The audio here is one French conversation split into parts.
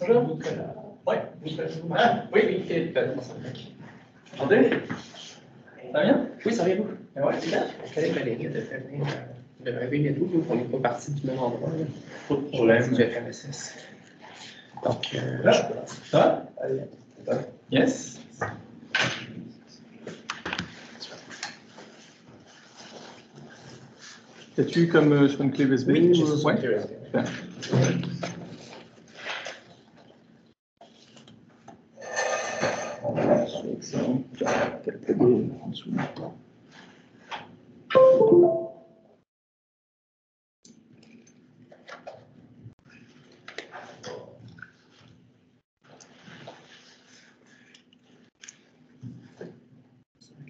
Bonjour. Ouais. Ah, oui, oui. Attendez. Ça va bien? Oui, ça va bien, vous? Ouais, c'est bien. Mon collègue Valérie devrait venir d'où? On n'est pas parti du même endroit. Pas de problème. Du FMSS. Donc, ça va? Yes. As-tu comme sur une clé USB? Oui, j'ai sur une clé USB.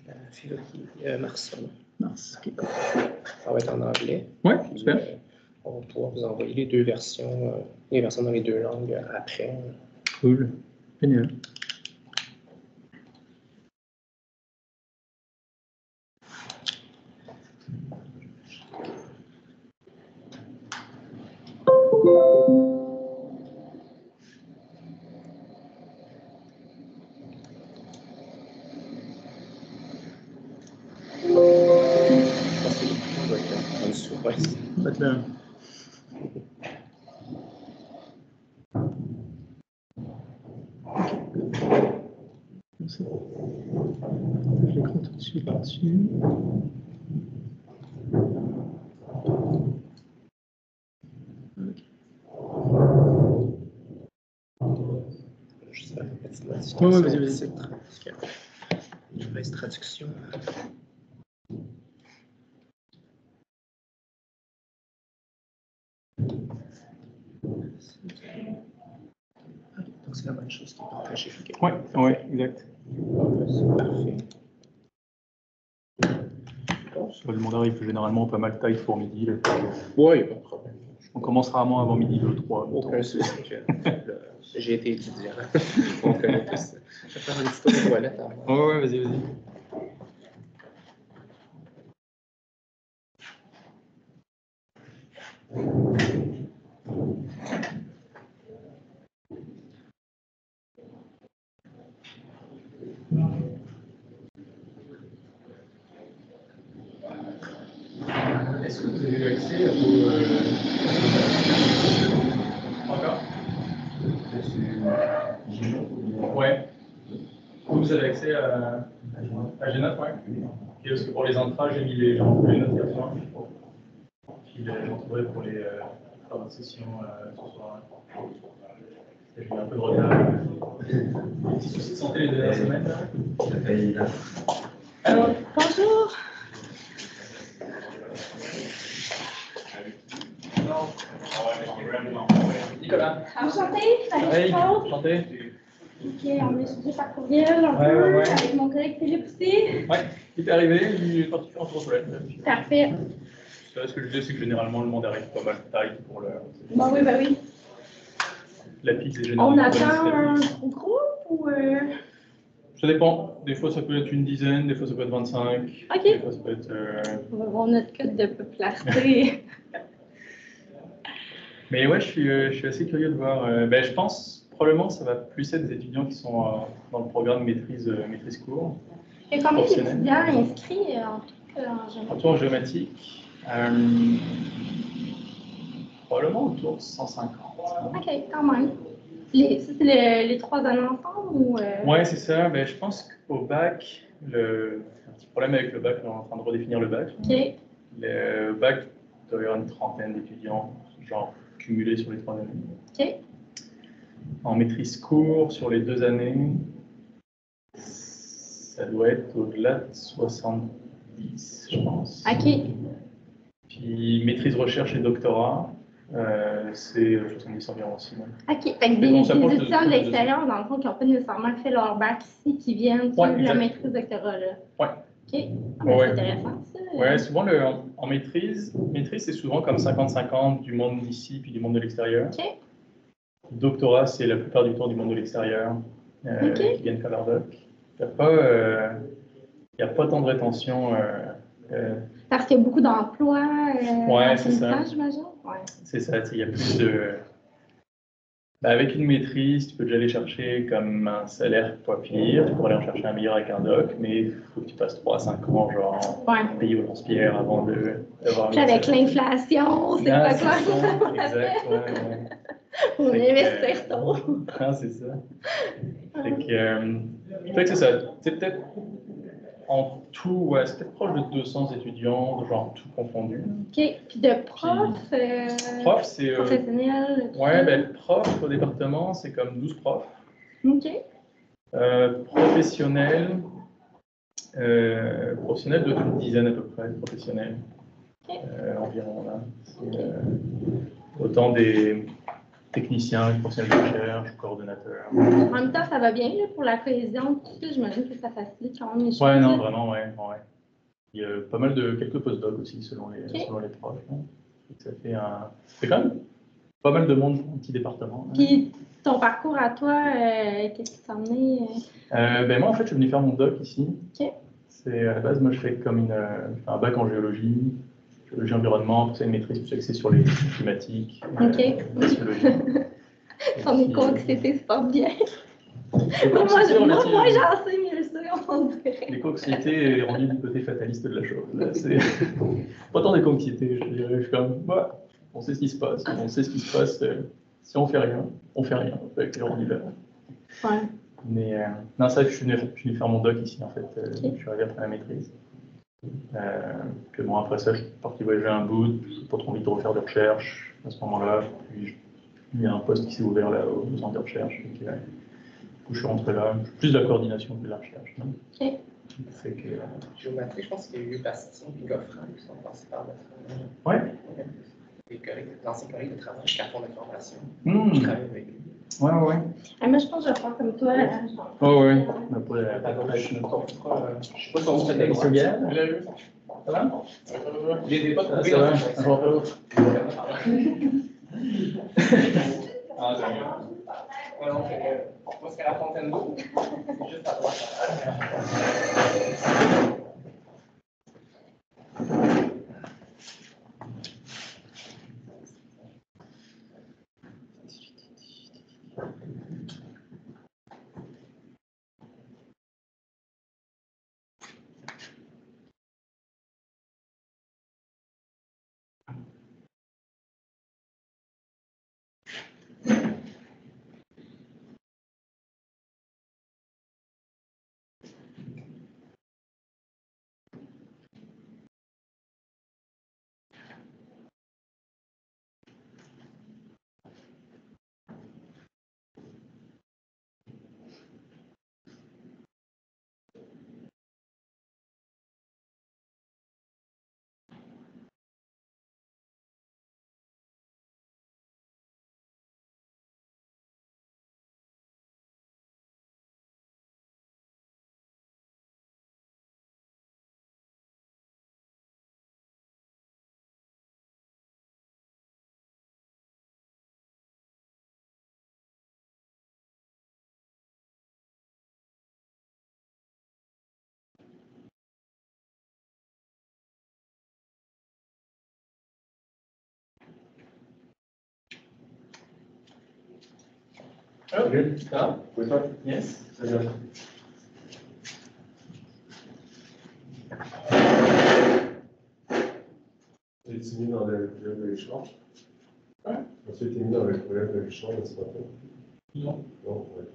La philosophie Mars. Mars. Okay. Ça va être en anglais. Oui, super. On va pouvoir vous envoyer les deux versions, dans les deux langues après. Cool. Génial. Là. L'écran tout de suite là-dessus. Je sais pas, petite modification. Oui, vas-y. Je laisse traduction. Donc c'est la bonne chose qui est partagée. Oui, ouais, exact. C'est parfait. Le monde arrive généralement pas mal tight pour midi. Oui, pas de problème. On commence rarement avant midi le 3. Aucun souci. J'ai été étudiant. On connaît tous ça. Je vais faire un petit tour de toilette avant. Oh, ouais, vas-y. Est-ce que vous avez eu accès à vos... Encore? Ouais. Vous avez accès à Gnote, ouais. Et parce que pour les entrailles, j'ai mis les notes hier soir. Puis les retrouverai pour les travaux de session ce soir. J'ai eu un peu de retard. Des petits soucis de santé les dernières semaines. Alors, bonjour. Nicolas. Enchanté, Hey, Valérie. enchanté. Ok, on a échangé par courriel un peu avec mon collègue Philippe aussi. Ouais, il est arrivé, il est parti faire un tour aux toilettes. Parfait. Ce que je disais, c'est que généralement le monde arrive pas mal taille pour le. Bah oui. La piste est généralement. On attend un groupe ou. Ça dépend. Des fois, ça peut être une dizaine, des fois, ça peut être 25. Ok. Des fois, ça peut être. On va voir notre code de popularité. Mais ouais, je suis assez curieux de voir. Je pense probablement ça va plus être des étudiants qui sont dans le programme maîtrise cours. Il y a combien d'étudiants inscrits en tout en géométrie? En tout en géométrique, probablement autour de 150. Ok, quand même. Ça, c'est les 3 années ensemble ou. Ouais, c'est ça. Je pense qu'au bac, un petit problème avec le bac, on est en train de redéfinir le bac. Ok. Le bac, il doit y avoir une trentaine d'étudiants, genre cumulés sur les 3 années. Ok. En maîtrise cours, sur les 2 années, ça doit être au-delà de 70, je pense. Ok. Puis maîtrise recherche et doctorat, c'est 70 environ aussi. Ok. Fait que des étudiants de l'extérieur, dans le fond, qui n'ont pas nécessairement fait leur bac ici, qui viennent suivre la maîtrise doctorat là. Ouais. Ok. C'est intéressant ça. Ouais, souvent en maîtrise, c'est souvent comme 50-50 du monde d'ici puis du monde de l'extérieur. Ok. Doctorat, c'est la plupart du temps du monde de l'extérieur qui viennent faire leur doc. Il n'y a pas tant de rétention. Parce qu'il y a beaucoup d'emplois ouais, c'est ça. J'imagine. Ouais. C'est ça, il y a plus de. Bah, avec une maîtrise, tu peux déjà aller chercher comme un salaire pour finir, tu pourrais aller en chercher un meilleur avec un doc, mais il faut que tu passes 3 à 5 ans, genre, payer au lance-pierre avant d'avoir Puis avec l'inflation, c'est pas quoi. Exact, ouais. On investit tôt. Ah, c'est ça. Fait que c'est ça. C'est peut-être en tout, ouais, c'est peut-être proche de 200 étudiants, genre tout confondu. OK. Puis de prof, prof, c'est. Professionnel. Ouais, ben, prof au département, c'est comme 12 profs. OK. Professionnel, professionnel doit être une dizaine à peu près de professionnels. OK. Environ, là. C'est autant des techniciens, professionnels de recherche, coordonnateurs. En même temps, ça va bien là, pour la cohésion. J'imagine que ça facilite quand même les choses. Ouais, non, vraiment, ouais. Il y a pas mal de quelques post-docs aussi selon les profs. Hein. Ça fait quand même pas mal de monde dans un petit département. Puis ton parcours à toi, qu'est-ce qui t'a amené? Ben moi, en fait, je suis venu faire mon doc ici. OK. C'est à la base, moi, je fais comme un bac en géologie environnement, pour ça, une maîtrise plus axée sur les climatiques. OK. Sociologie. Ton éco-anxiété se porte bien. Moi, j'en sais mieux ça, on dirait. L'éco-anxiété est rendue du côté fataliste de la chose. Là, c'est pas tant d'éco-anxiété, je dirais. Je suis comme, on sait ce qui se passe. On sait ce qui se passe. Si on fait rien, on fait rien. Avec les là. Ouais. Mais non, ça, je suis venu faire mon doc ici, en fait. Okay. Je suis arrivé après la maîtrise. Puis bon, après ça, je suis parti voyager un bout. J'ai pas trop envie de refaire de recherche à ce moment-là. Puis il y a un poste qui s'est ouvert là au centre de recherche. Donc, du coup, je suis rentré là. Plus de la coordination que de la recherche. Non? OK. C'est que, géométrie, je pense qu'il y a eu Bastien et Goffran qui sont passés par là. Ouais. L'ancien collègue de travail jusqu'à fond de formation. Je travaille avec lui. Ouais. Moi, je pense que je vais faire comme toi. Ouais. Je sais pas si on se fait des questions. Ça va? Je les ai pas trouvés. Ça va. Ah, c'est bien. Donc, moi, c'est à la Fontaine d'eau. C'est juste à droite. Oh, good. Ça va? Yes. C'est bien. Es-tu mis dans le problème de l'échange? Ouais. As-tu été mis dans le problème de l'échange ce matin? Non. Non, ouais.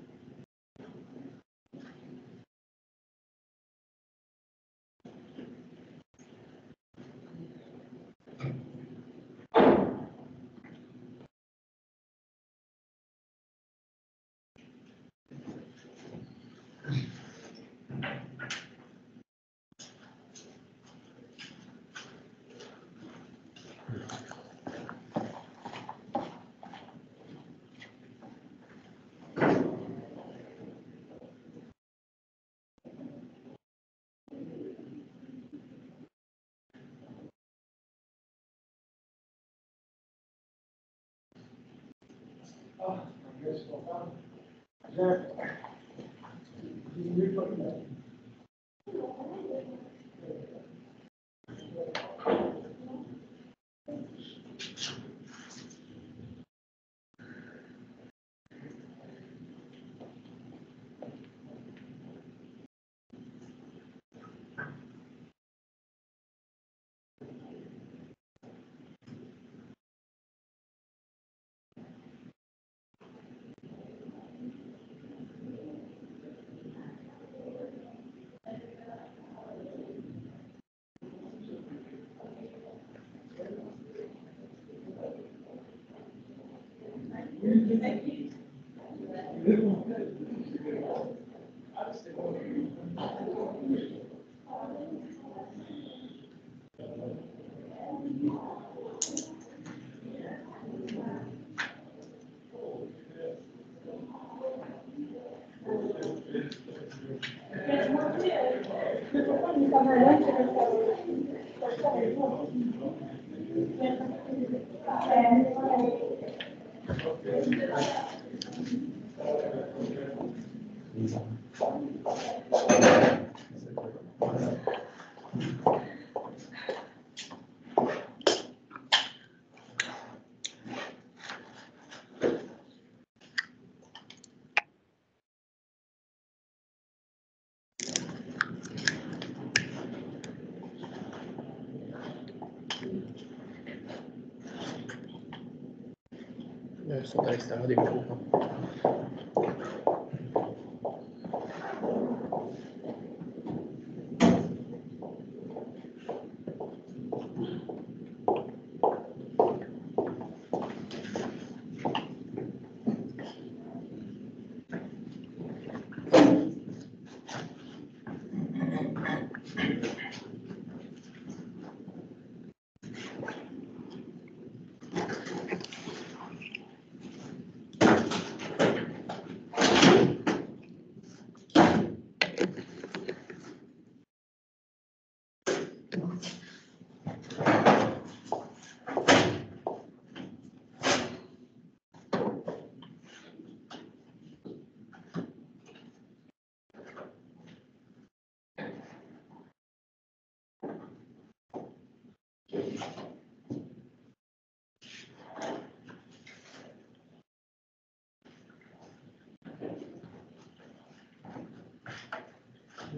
Ils sont à l'extérieur des bureaux.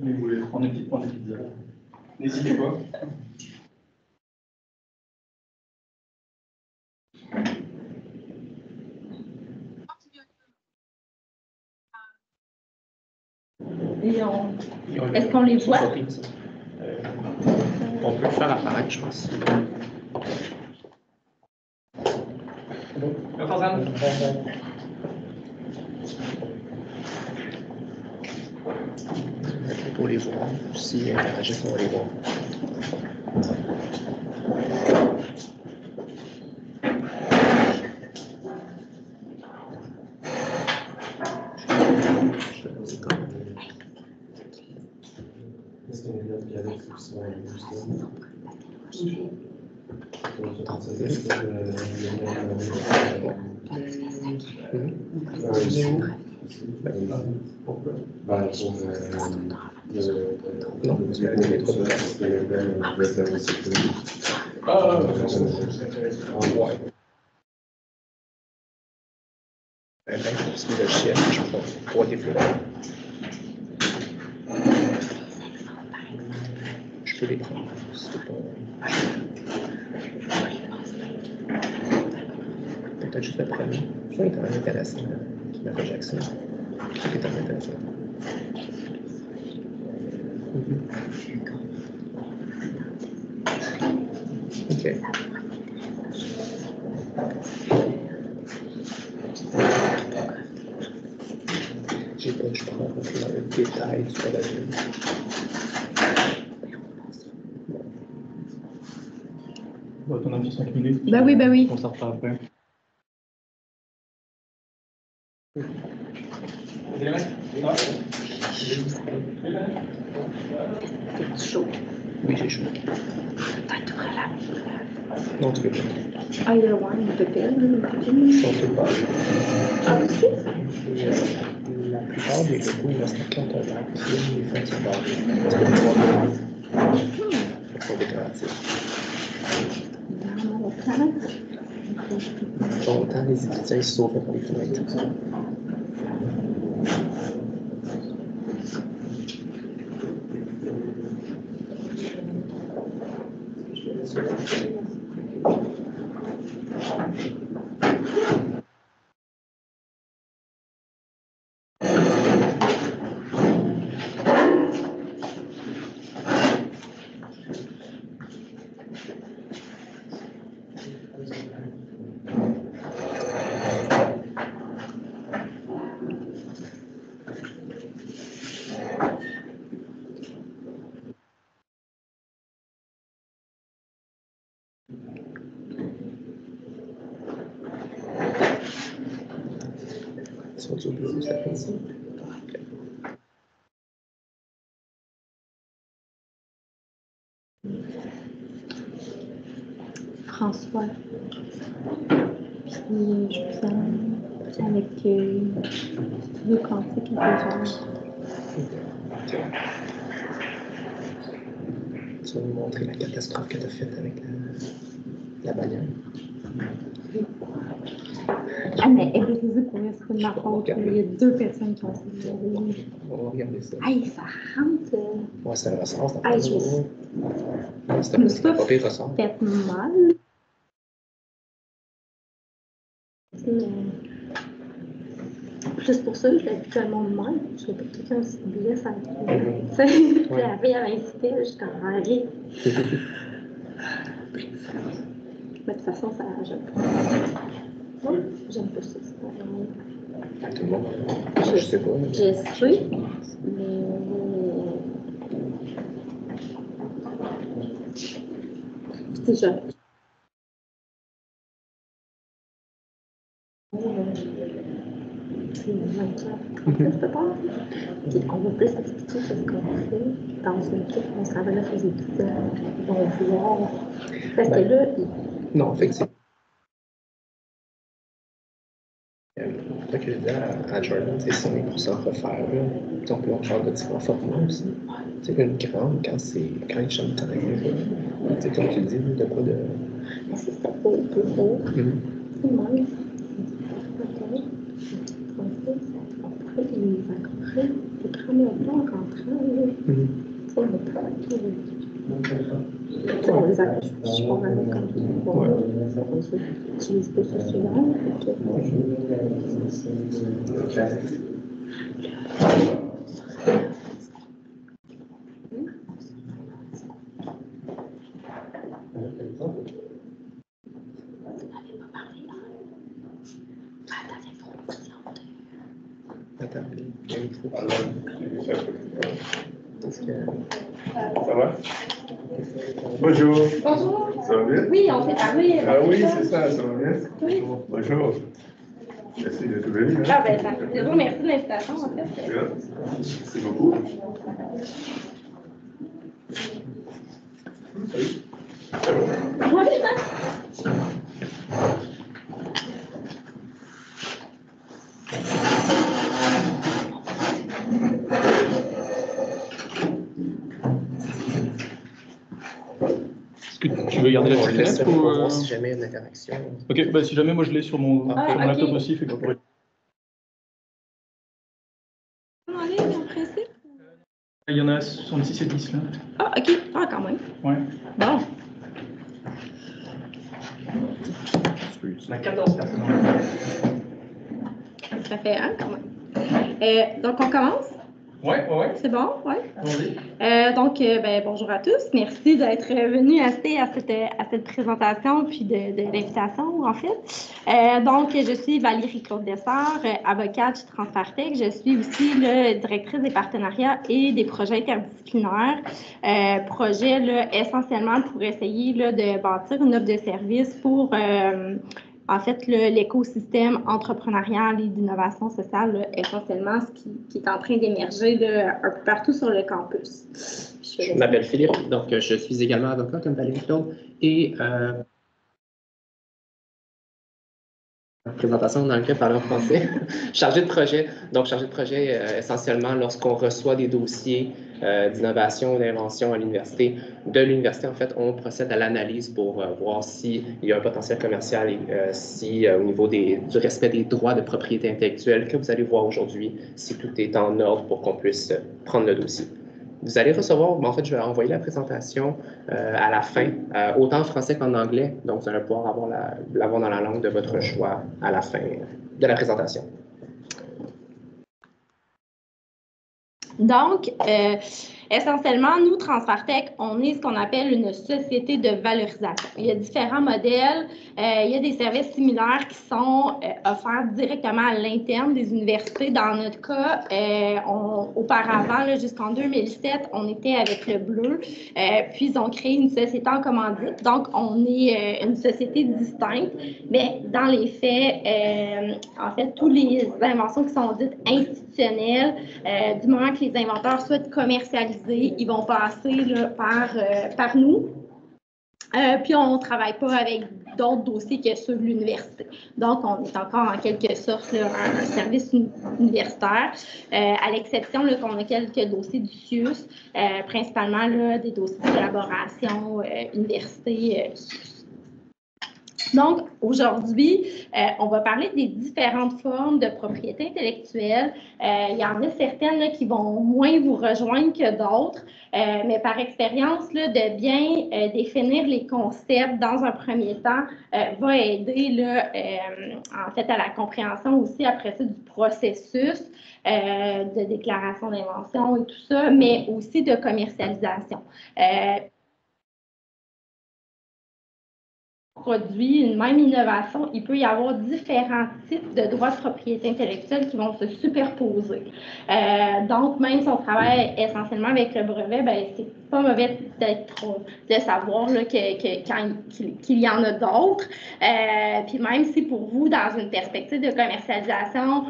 Mais vous voulez prendre une petite pointe de pizza? N'hésitez pas. Est-ce qu'on les voit? On peut le faire apparaître, je pense. Pour les voir, s'ils interagissent, on va les voir. Est-ce qu'il y a des dialogues qui sont justement? Le chien, je crois, pour développer. Je peux les prendre. Peut-être juste le premier. Ça est quand même intéressant. Michael Jackson. C'est quand même intéressant. Ok. Je prends le détail sur la vie. On va attendre un petit 5 minutes. Bah oui, bah oui. On s'en reparle après. C'est chaud. Oui, j'ai chaud. Non, tu peux pas. Ah, il y a une pépine. On peut pas. Ah, aussi? La plupart des logos, ils restent quand on va activer les fonds de base. Parce que le droit de sont déclaratifs. Longtemps, les étudiants, ils sauvent pour les fenêtres. es au bureau cet après-midi? François. Puis je avec le quantique intelligent. Tu vas nous montrer la catastrophe que tu as faite avec la bannière. Ah, mais écoutez, pour vrai, c'est de ma faute. Il y a 2 personnes qui ont essayé de regarder. On va regarder ça. Aïe, ça rentre. Ouais, c'est un ressort. C'est Aïe, un pas pire ressort. Fait mal. Juste pour ça, je l'ai tout le monde mal. Je l'ai pas quelqu'un qui se blesse avec lui. Tu sais, la fille avait incité, je t'en arrête. Mais de toute façon, ça, j'aime pas. J'aime pas ça, c'est pas grave. Tout le monde. Je sais pas. Je sais, mais. C'est ça. C'est 24, peut-être. Puis on va plus expliquer ce qu'on fait dans une équipe. On s'en là aux étudiants. Ils vont voir. Parce que là. Non, effectivement. Ce que je disais à Jordan, c'est si on est pour s'en refaire, on peut en faire de différents formats aussi. C'est une grande, quand ils chantent en anglais, comme tu dis, de quoi de. Mais si c'était pas le plus haut, c'est moins. On pourrait les rencontrer, les cramer un peu en rentrant. On les accroche, je pense, comme j'utilise pas ce suivant. Attends, il faut. Ça va? Bonjour. Bonjour. Ça va bien? Oui, on s'est parlé. Ah oui, c'est ça, ça va bien? Oui. Bonjour. Merci d'être venu. Hein? Ah ben, ça fait plaisir. Merci de l'invitation, en fait. Bien. Merci beaucoup. Oui, Est-ce que tu veux garder la On petite laisse fenêtre pour ou... voir si jamais il y a une interaction. Ok, bah, si jamais moi je l'ai sur mon, Ah, sur mon laptop ok. aussi, fait que je pourrais- en ligne, en principe. Il y en a 66 et 10 là. Ah, ok. Ah, quand même. Ouais. Bon. On a 14 personnes. Ça fait un, quand même. Donc, on commence? Ouais. C'est bon? Oui. Allons-y. Donc, bonjour à tous. Merci d'être venus assister à cette présentation puis de l'invitation, en fait. Donc, je suis Valérie Claude Dessart, avocate chez Transfertech. Je suis aussi directrice des partenariats et des projets interdisciplinaires. Projet essentiellement pour essayer de bâtir une offre de service pour en fait, l'écosystème entrepreneurial et d'innovation sociale, essentiellement, ce qui est en train d'émerger un peu partout sur le campus. Je m'appelle Philippe, donc je suis également avocat comme Valérie Claude et présentation dans lequel parler en français. Chargé de projet. Donc, chargé de projet, essentiellement, lorsqu'on reçoit des dossiers d'innovation, d'invention à l'université, de l'université, en fait, on procède à l'analyse pour voir s'il y a un potentiel commercial et si, au niveau du respect des droits de propriété intellectuelle que vous allez voir aujourd'hui, si tout est en ordre pour qu'on puisse prendre le dossier. Vous allez recevoir, en fait, je vais envoyer la présentation à la fin, autant en français qu'en anglais. Donc, vous allez pouvoir l'avoir dans la langue de votre choix à la fin de la présentation. Donc, Essentiellement, nous, TransferTech, on est ce qu'on appelle une société de valorisation. Il y a différents modèles. Il y a des services similaires qui sont offerts directement à l'interne des universités. Dans notre cas, auparavant, jusqu'en 2007, on était avec le Bleu, puis ils ont créé une société en commandite. Donc, on est une société distincte, mais dans les faits, en fait, toutes les inventions qui sont dites institutionnelles, du moment que les inventeurs souhaitent commercialiser, ils vont passer là, par nous. Puis, on ne travaille pas avec d'autres dossiers que ceux de l'université. Donc, on est encore en quelque sorte là, un service universitaire, à l'exception qu'on a quelques dossiers du CIUS, principalement là, des dossiers de collaboration université CIUS. Donc, aujourd'hui, on va parler des différentes formes de propriété intellectuelle. Il y en a certaines là, qui vont moins vous rejoindre que d'autres, mais par expérience, là, de bien définir les concepts dans un premier temps va aider là, en fait à la compréhension aussi après ça du processus de déclaration d'invention et tout ça, mais aussi de commercialisation. Produit, une même innovation, il peut y avoir différents types de droits de propriété intellectuelle qui vont se superposer. Donc, même si on travaille essentiellement avec le brevet, ben, c'est pas mauvais de savoir là, qu'il y en a d'autres. Puis même si pour vous, dans une perspective de commercialisation,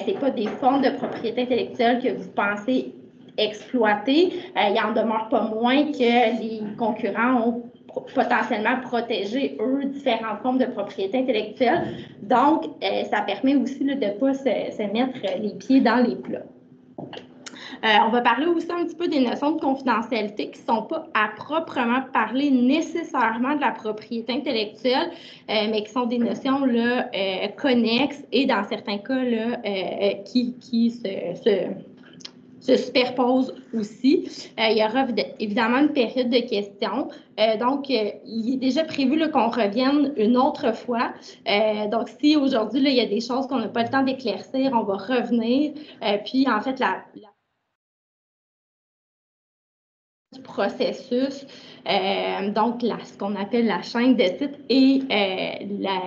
c'est pas des formes de propriété intellectuelle que vous pensez exploiter, il en demeure pas moins que les concurrents ont potentiellement protéger, eux, différentes formes de propriété intellectuelle. Donc, ça permet aussi là, de ne pas se mettre les pieds dans les plats. On va parler aussi un petit peu des notions de confidentialité qui ne sont pas à proprement parler nécessairement de la propriété intellectuelle, mais qui sont des notions là, connexes et dans certains cas là, qui se superposent aussi. Il y aura évidemment une période de questions. Donc, il est déjà prévu qu'on revienne une autre fois. Donc, si aujourd'hui, il y a des choses qu'on n'a pas le temps d'éclaircir, on va revenir. Puis, en fait, du processus, donc ce qu'on appelle la chaîne de titres et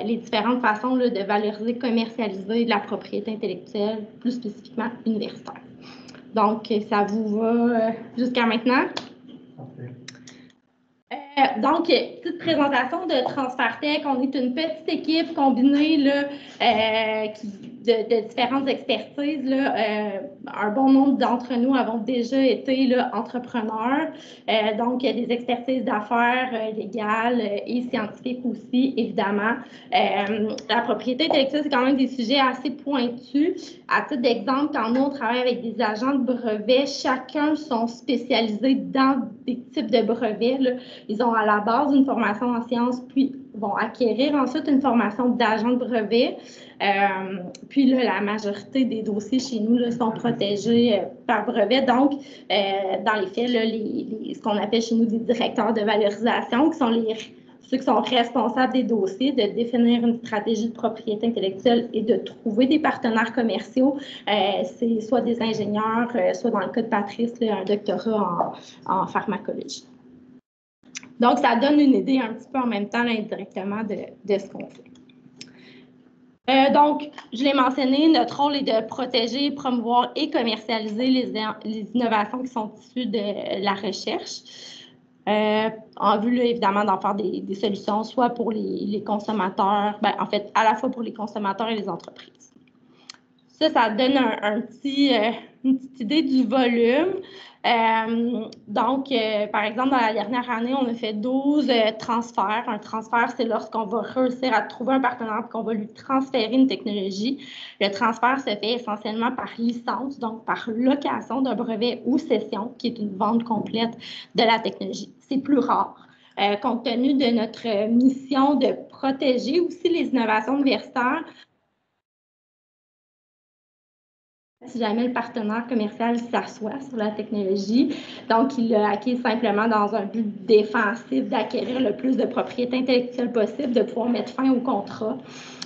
les différentes façons là, de valoriser, commercialiser de la propriété intellectuelle, plus spécifiquement universitaire. Donc, ça vous va jusqu'à maintenant? Donc, petite présentation de TransferTech. On est une petite équipe combinée là, de différentes expertises. Là, un bon nombre d'entre nous avons déjà été là, entrepreneurs. Donc, il y a des expertises d'affaires légales et scientifiques aussi, évidemment. La propriété intellectuelle, c'est quand même des sujets assez pointus. À titre d'exemple, quand nous, on travaille avec des agents de brevets, chacun sont spécialisés dans des types de brevets. Là. Ils ont à la base une formation en sciences, puis vont acquérir ensuite une formation d'agent de brevet. Puis là, la majorité des dossiers chez nous là, sont protégés par brevet. Donc, dans les faits, là, ce qu'on appelle chez nous des directeurs de valorisation, qui sont ceux qui sont responsables des dossiers, de définir une stratégie de propriété intellectuelle et de trouver des partenaires commerciaux. C'est soit des ingénieurs, soit dans le cas de Patrice, là, un doctorat en pharmacologie. Donc, ça donne une idée un petit peu en même temps, là, indirectement, de ce qu'on fait. Donc, je l'ai mentionné, notre rôle est de protéger, promouvoir et commercialiser les innovations qui sont issues de la recherche. En vue, là, évidemment, d'en faire des solutions, soit pour les consommateurs, ben, en fait, à la fois pour les consommateurs et les entreprises. Ça donne une petite idée du volume. Donc, par exemple, dans la dernière année, on a fait 12 transferts. Un transfert, c'est lorsqu'on va réussir à trouver un partenaire et qu'on va lui transférer une technologie. Le transfert se fait essentiellement par licence, donc par location d'un brevet ou cession, qui est une vente complète de la technologie. C'est plus rare. Compte tenu de notre mission de protéger aussi les innovations universitaires, si jamais le partenaire commercial s'assoit sur la technologie. Donc, il l'a acquis simplement dans un but défensif d'acquérir le plus de propriété intellectuelle possible, de pouvoir mettre fin au contrat,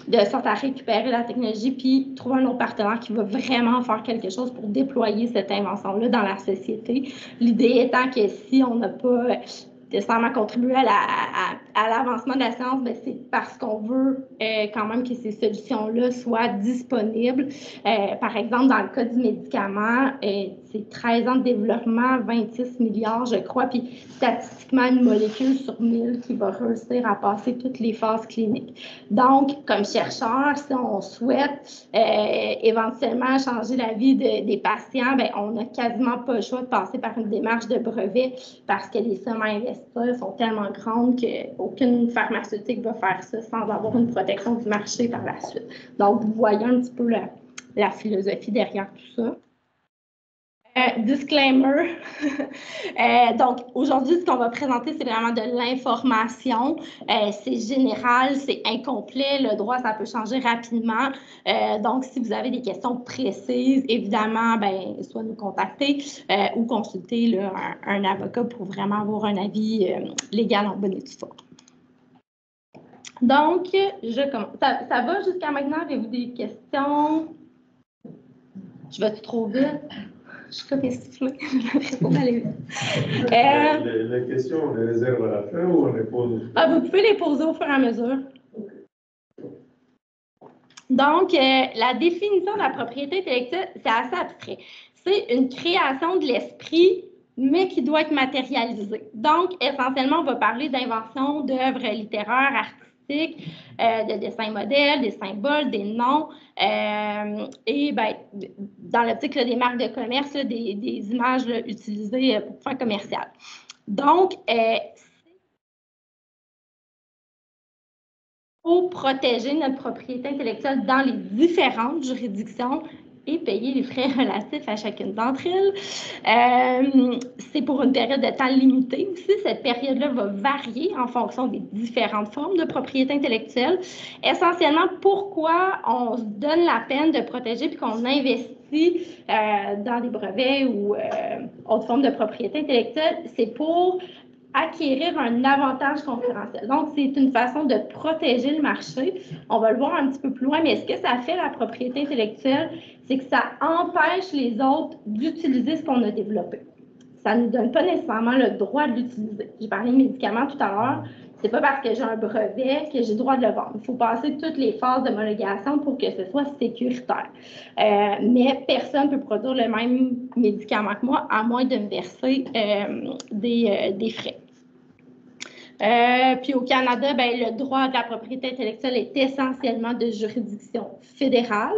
de sorte à récupérer la technologie, puis trouver un autre partenaire qui va vraiment faire quelque chose pour déployer cette invention-là dans la société. L'idée étant que si on n'a pas nécessairement contribué à l'avancement de la science, ben c'est parce qu'on veut quand même que ces solutions-là soient disponibles. Par exemple, dans le cas du médicament, c'est 13 ans de développement, 26 milliards, je crois, puis statistiquement, une molécule sur 1000 qui va réussir à passer toutes les phases cliniques. Donc, comme chercheur, si on souhaite éventuellement changer la vie des patients, ben, on n'a quasiment pas le choix de passer par une démarche de brevet parce que les sommes à investir sont tellement grandes qu'aucune pharmaceutique va faire ça sans avoir une protection du marché par la suite. Donc, vous voyez un petit peu la philosophie derrière tout ça. Disclaimer. Donc, aujourd'hui, ce qu'on va présenter, c'est vraiment de l'information. C'est général, c'est incomplet. Le droit, ça peut changer rapidement. Donc, si vous avez des questions précises, évidemment, ben, soit nous contacter ou consulter là, un avocat pour vraiment avoir un avis légal en bonne et due forme. Donc, je commence. Ça va jusqu'à maintenant? Avez-vous des questions? Je vais trop vite? Je suis comme essoufflée. Les questions, on les réserve à la fin ou on les pose? Vous pouvez les poser au fur et à mesure. Donc, la définition de la propriété intellectuelle, c'est assez abstrait. C'est une création de l'esprit, mais qui doit être matérialisée. Donc, essentiellement, on va parler d'invention d'œuvres littéraires, artistiques, de dessins modèles, des symboles, des noms, et ben, dans l'optique des marques de commerce, là, des images là, utilisées pour faire commercial. Donc, pour protéger notre propriété intellectuelle dans les différentes juridictions et payer les frais relatifs à chacune d'entre elles. C'est pour une période de temps limitée aussi. Cette période-là va varier en fonction des différentes formes de propriété intellectuelle. Essentiellement, pourquoi on se donne la peine de protéger puis qu'on investit dans des brevets ou autres formes de propriété intellectuelle, c'est pour acquérir un avantage concurrentiel. Donc, c'est une façon de protéger le marché. On va le voir un petit peu plus loin, mais ce que ça fait, la propriété intellectuelle, c'est que ça empêche les autres d'utiliser ce qu'on a développé. Ça ne nous donne pas nécessairement le droit de l'utiliser. J'ai parlé de médicaments tout à l'heure. C'est pas parce que j'ai un brevet que j'ai le droit de le vendre. Il faut passer toutes les phases d'homologation pour que ce soit sécuritaire. Mais personne ne peut produire le même médicament que moi, à moins de me verser des frais. Puis au Canada, ben, le droit de la propriété intellectuelle est essentiellement de juridiction fédérale,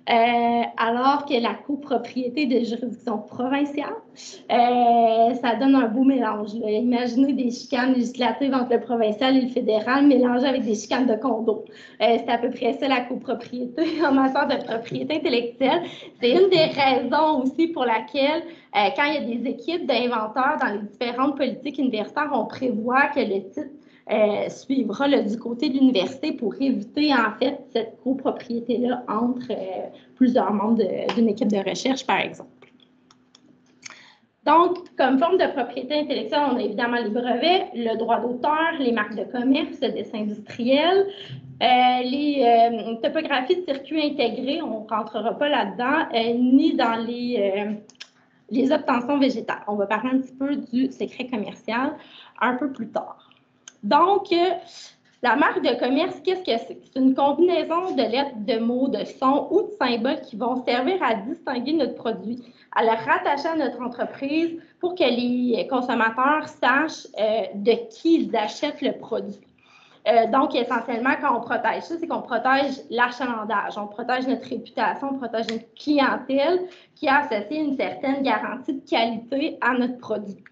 alors que la copropriété est de juridiction provinciale. Ça donne un beau mélange. Là. Imaginez des chicanes législatives entre le provincial et le fédéral mélangées avec des chicanes de condo. C'est à peu près ça la copropriété en matière de propriété intellectuelle. C'est une des raisons aussi pour laquelle quand il y a des équipes d'inventeurs dans les différentes politiques universitaires, on prévoit que le titre suivra du côté de l'université pour éviter en fait cette copropriété-là entre plusieurs membres d'une équipe de recherche, par exemple. Donc, comme forme de propriété intellectuelle, on a évidemment les brevets, le droit d'auteur, les marques de commerce, le dessin industriel, les topographies de circuits intégrés, on ne rentrera pas là-dedans, ni dans les obtentions végétales. On va parler un petit peu du secret commercial un peu plus tard. Donc, la marque de commerce, qu'est-ce que c'est? C'est une combinaison de lettres, de mots, de sons ou de symboles qui vont servir à distinguer notre produit, à le rattacher à notre entreprise pour que les consommateurs sachent de qui ils achètent le produit. Donc, essentiellement, quand on protège ça, c'est qu'on protège l'achalandage, on protège notre réputation, on protège notre clientèle qui a associé une certaine garantie de qualité à notre produit.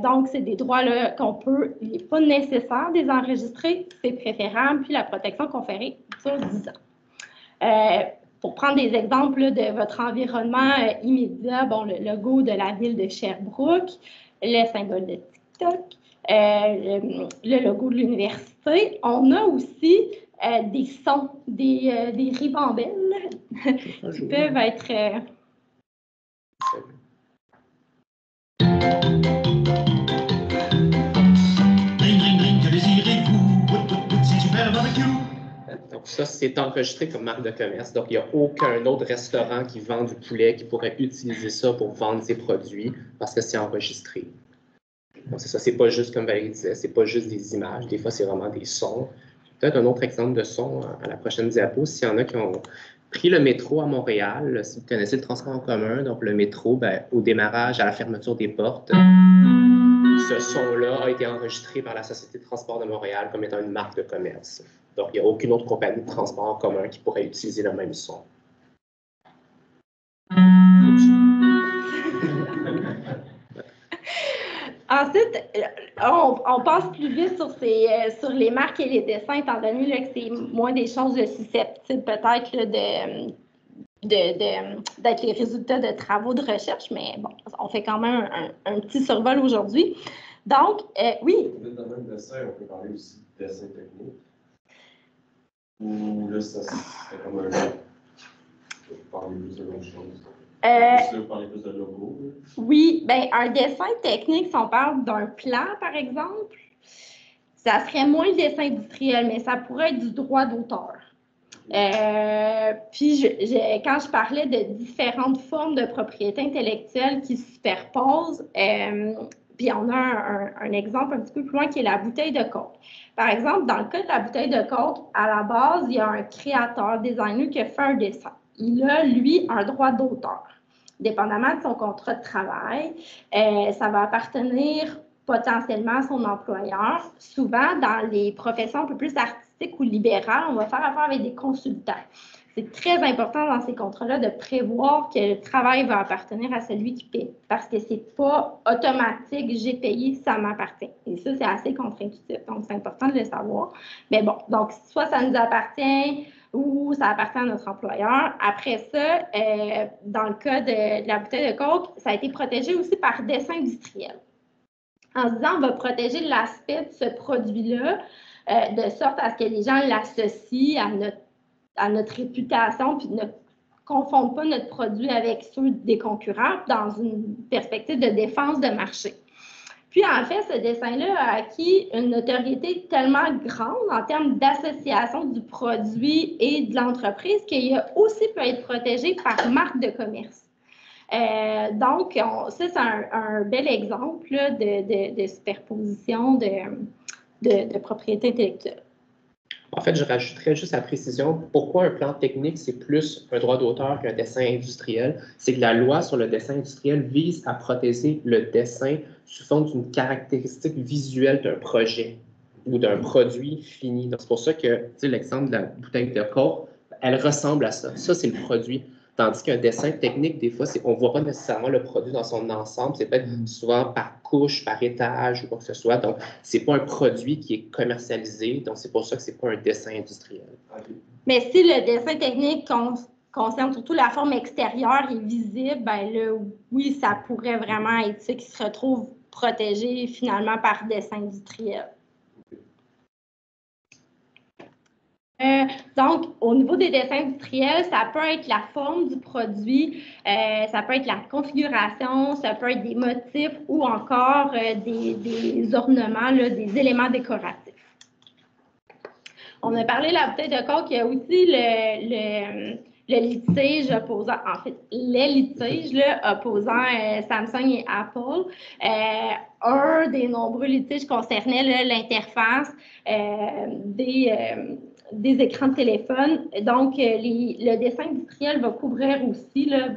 Donc, c'est des droits qu'on peut, il n'est pas nécessaire de les enregistrer, c'est préférable, puis la protection conférée sur 10 ans. Pour prendre des exemples là, de votre environnement immédiat, bon, le logo de la ville de Sherbrooke, le symbole de TikTok, le logo de l'université. On a aussi des sons, des ribambelles qui peuvent être... Ring, ring, ring, que désirez-vous? C'est super barbecue. Donc ça, c'est enregistré comme marque de commerce. Donc, il n'y a aucun autre restaurant qui vend du poulet qui pourrait utiliser ça pour vendre ses produits parce que c'est enregistré. Donc, c'est ça, c'est pas juste, comme Valérie disait, c'est pas juste des images. Des fois, c'est vraiment des sons. Peut-être un autre exemple de son à la prochaine diapo. S'il y en a qui ont pris le métro à Montréal, si vous connaissez le transport en commun, donc le métro, au démarrage, à la fermeture des portes, ce son-là a été enregistré par la Société de transport de Montréal comme étant une marque de commerce. Donc, il n'y a aucune autre compagnie de transport en commun qui pourrait utiliser le même son. Ensuite, on passe plus vite sur les marques et les dessins, étant donné là, que c'est moins des choses susceptibles peut-être d'être les résultats de travaux de recherche, mais bon, on fait quand même un petit survol aujourd'hui. Donc, oui. Dans le même dessin, on peut parler aussi de dessin technique. Ou là, ça serait comme un autre. Je vais parler plus de l'autre chose. Vous parlez plus de logo. Oui, bien, un dessin technique, si on parle d'un plan, par exemple, ça serait moins le dessin industriel, mais ça pourrait être du droit d'auteur. Puis, quand je parlais de différentes formes de propriété intellectuelle qui se superposent, puis on a un exemple un petit peu plus loin qui est la bouteille de coke. Par exemple, dans le cas de la bouteille de coke, à la base, il y a un créateur, designer qui a fait un dessin. Il a, lui, un droit d'auteur. Dépendamment de son contrat de travail, ça va appartenir potentiellement à son employeur. Souvent, dans les professions un peu plus artistiques ou libérales, on va faire affaire avec des consultants. C'est très important dans ces contrats-là de prévoir que le travail va appartenir à celui qui paie, parce que c'est pas automatique, j'ai payé, ça m'appartient. Et ça, c'est assez contre-intuitif, donc c'est important de le savoir. Mais bon, donc soit ça nous appartient ou ça appartient à notre employeur. Après ça, dans le cas de la bouteille de coke, ça a été protégé aussi par dessin industriel. En se disant, on va protéger l'aspect de ce produit-là de sorte à ce que les gens l'associent à notre réputation puis ne confondent pas notre produit avec ceux des concurrents dans une perspective de défense de marché. Puis, en fait, ce dessin-là a acquis une notoriété tellement grande en termes d'association du produit et de l'entreprise qu'il a aussi pu être protégé par marque de commerce. Donc, ça, c'est un bel exemple là, de superposition de propriété intellectuelle. En fait, je rajouterais juste la précision, pourquoi un plan technique, c'est plus un droit d'auteur qu'un dessin industriel? C'est que la loi sur le dessin industriel vise à protéger le dessin sous forme d'une caractéristique visuelle d'un projet ou d'un produit fini. Donc, c'est pour ça que, tu sais, l'exemple de la bouteille de coke, elle ressemble à ça. Ça, c'est le produit. Tandis qu'un dessin technique, des fois, on ne voit pas nécessairement le produit dans son ensemble. C'est peut-être souvent par couche, par étage ou quoi que ce soit. Donc, ce n'est pas un produit qui est commercialisé. Donc, c'est pour ça que ce n'est pas un dessin industriel. Mais si le dessin technique concerne surtout la forme extérieure et visible, ben là, oui, ça pourrait vraiment être ça qui se retrouve protégé finalement par dessin industriel. Donc, au niveau des dessins industriels, ça peut être la forme du produit, ça peut être la configuration, ça peut être des motifs ou encore des ornements, là, des éléments décoratifs. On a parlé de la bouteille de coke, il y a aussi le litige opposant, en fait, les litiges là, opposant Samsung et Apple. Un des nombreux litiges concernait l'interface des écrans de téléphone. Donc, le dessin industriel va couvrir aussi, là,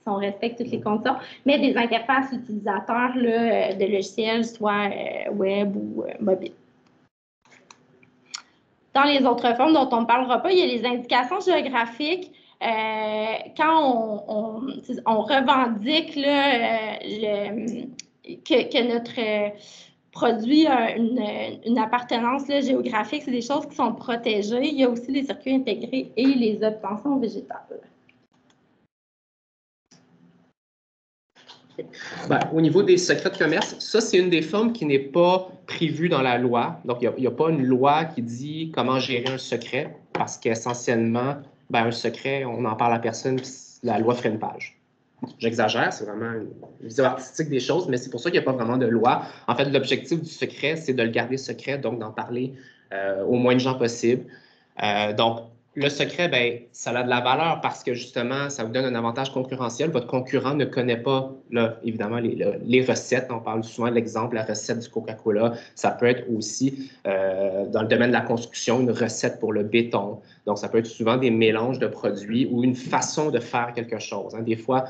si on respecte toutes les conditions, mais des interfaces utilisateurs là, de logiciels, soit web ou mobile. Dans les autres formes dont on ne parlera pas, il y a les indications géographiques. Quand on revendique là, que notre produit a une appartenance là, géographique, c'est des choses qui sont protégées. Il y a aussi les circuits intégrés et les obtentions végétales. Ben, au niveau des secrets de commerce, ça, c'est une des formes qui n'est pas prévue dans la loi. Donc, il n'y a pas une loi qui dit comment gérer un secret, parce qu'essentiellement, ben, un secret, on en parle à personne, puis la loi ferait une page. J'exagère, c'est vraiment une vision artistique des choses, mais c'est pour ça qu'il n'y a pas vraiment de loi. En fait, l'objectif du secret, c'est de le garder secret, donc d'en parler au moins de gens possible. Donc, le secret, ben, ça a de la valeur parce que justement, ça vous donne un avantage concurrentiel. Votre concurrent ne connaît pas, là, évidemment, les recettes. On parle souvent de l'exemple, la recette du Coca-Cola. Ça peut être aussi, dans le domaine de la construction, une recette pour le béton. Donc, ça peut être souvent des mélanges de produits ou une façon de faire quelque chose. Hein. Des fois,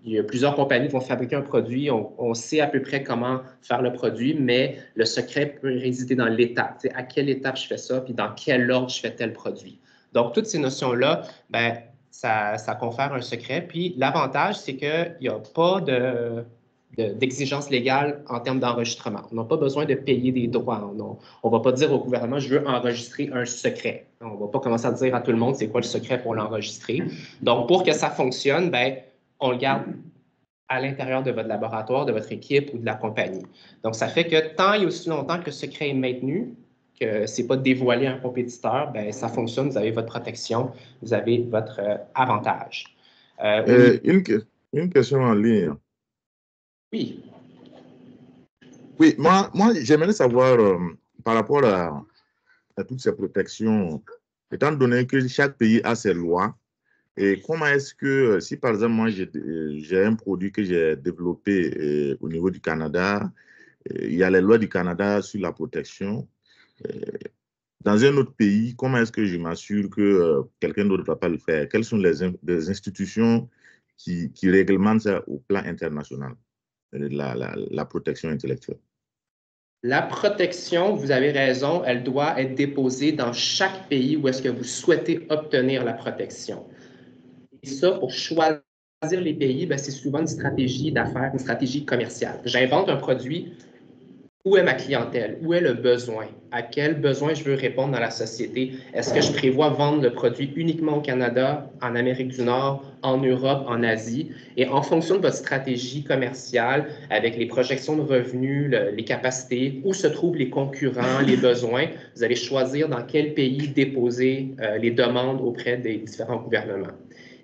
il y a plusieurs compagnies qui vont fabriquer un produit. On sait à peu près comment faire le produit, mais le secret peut résider dans l'étape. Tu sais, à quelle étape je fais ça, puis dans quel ordre je fais tel produit. Donc, toutes ces notions-là, ben, ça confère un secret. Puis, l'avantage, c'est qu'il n'y a pas d'exigence légale en termes d'enregistrement. On n'a pas besoin de payer des droits. On ne va pas dire au gouvernement, je veux enregistrer un secret. On ne va pas commencer à dire à tout le monde c'est quoi le secret pour l'enregistrer. Donc, pour que ça fonctionne, ben, on le garde à l'intérieur de votre laboratoire, de votre équipe ou de la compagnie. Donc, ça fait que tant et aussi longtemps que le secret est maintenu, que ce n'est pas dévoilé à un compétiteur, ben, ça fonctionne, vous avez votre protection, vous avez votre avantage. Une question en ligne. Oui. Oui, moi j'aimerais savoir par rapport à toutes ces protections, étant donné que chaque pays a ses lois, et comment est-ce que, si par exemple, moi j'ai un produit que j'ai développé au niveau du Canada, il y a les lois du Canada sur la protection. Dans un autre pays, comment est-ce que je m'assure que quelqu'un d'autre ne va pas le faire? Quelles sont les institutions qui réglementent ça au plan international, la protection intellectuelle? La protection, vous avez raison, elle doit être déposée dans chaque pays où est-ce que vous souhaitez obtenir la protection. Et ça, pour choisir les pays, ben, c'est souvent une stratégie d'affaires, une stratégie commerciale. J'invente un produit. Où est ma clientèle? Où est le besoin? À quel besoin je veux répondre dans la société? Est-ce que je prévois vendre le produit uniquement au Canada, en Amérique du Nord, en Europe, en Asie? Et en fonction de votre stratégie commerciale, avec les projections de revenus, les capacités, où se trouvent les concurrents, les besoins, vous allez choisir dans quel pays déposer les demandes auprès des différents gouvernements.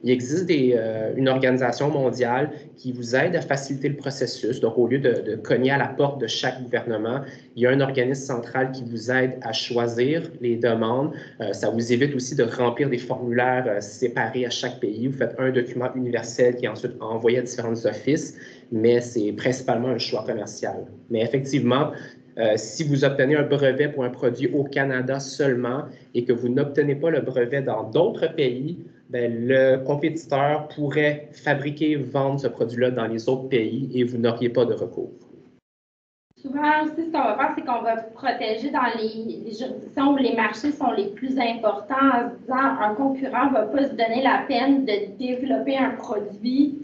Il existe une organisation mondiale qui vous aide à faciliter le processus. Donc, au lieu de cogner à la porte de chaque gouvernement, il y a un organisme central qui vous aide à choisir les demandes. Ça vous évite aussi de remplir des formulaires séparés à chaque pays. Vous faites un document universel qui est ensuite envoyé à différents offices, mais c'est principalement un choix commercial. Mais effectivement, si vous obtenez un brevet pour un produit au Canada seulement et que vous n'obtenez pas le brevet dans d'autres pays, bien, le compétiteur pourrait fabriquer, vendre ce produit-là dans les autres pays et vous n'auriez pas de recours. Souvent aussi, ce qu'on va faire, c'est qu'on va protéger dans les juridictions où les marchés sont les plus importants en se disant un concurrent ne va pas se donner la peine de développer un produit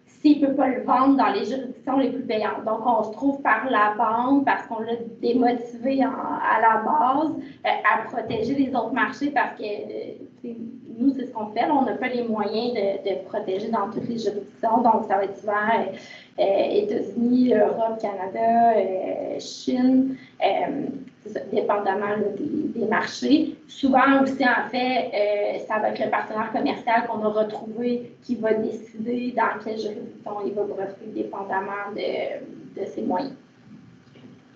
s'il ne peut pas le vendre dans les juridictions les plus payantes. Donc, on se trouve par la bande, parce qu'on l'a démotivé à la base, à protéger les autres marchés parce que nous, c'est ce qu'on fait. Là, on n'a pas les moyens de protéger dans toutes les juridictions. Donc, ça va être souvent États-Unis, Europe, Canada, Chine, dépendamment là, des marchés. Souvent aussi, en fait, ça va être le partenaire commercial qu'on a retrouvé qui va décider dans quelle juridiction il va breffer, dépendamment de ses moyens.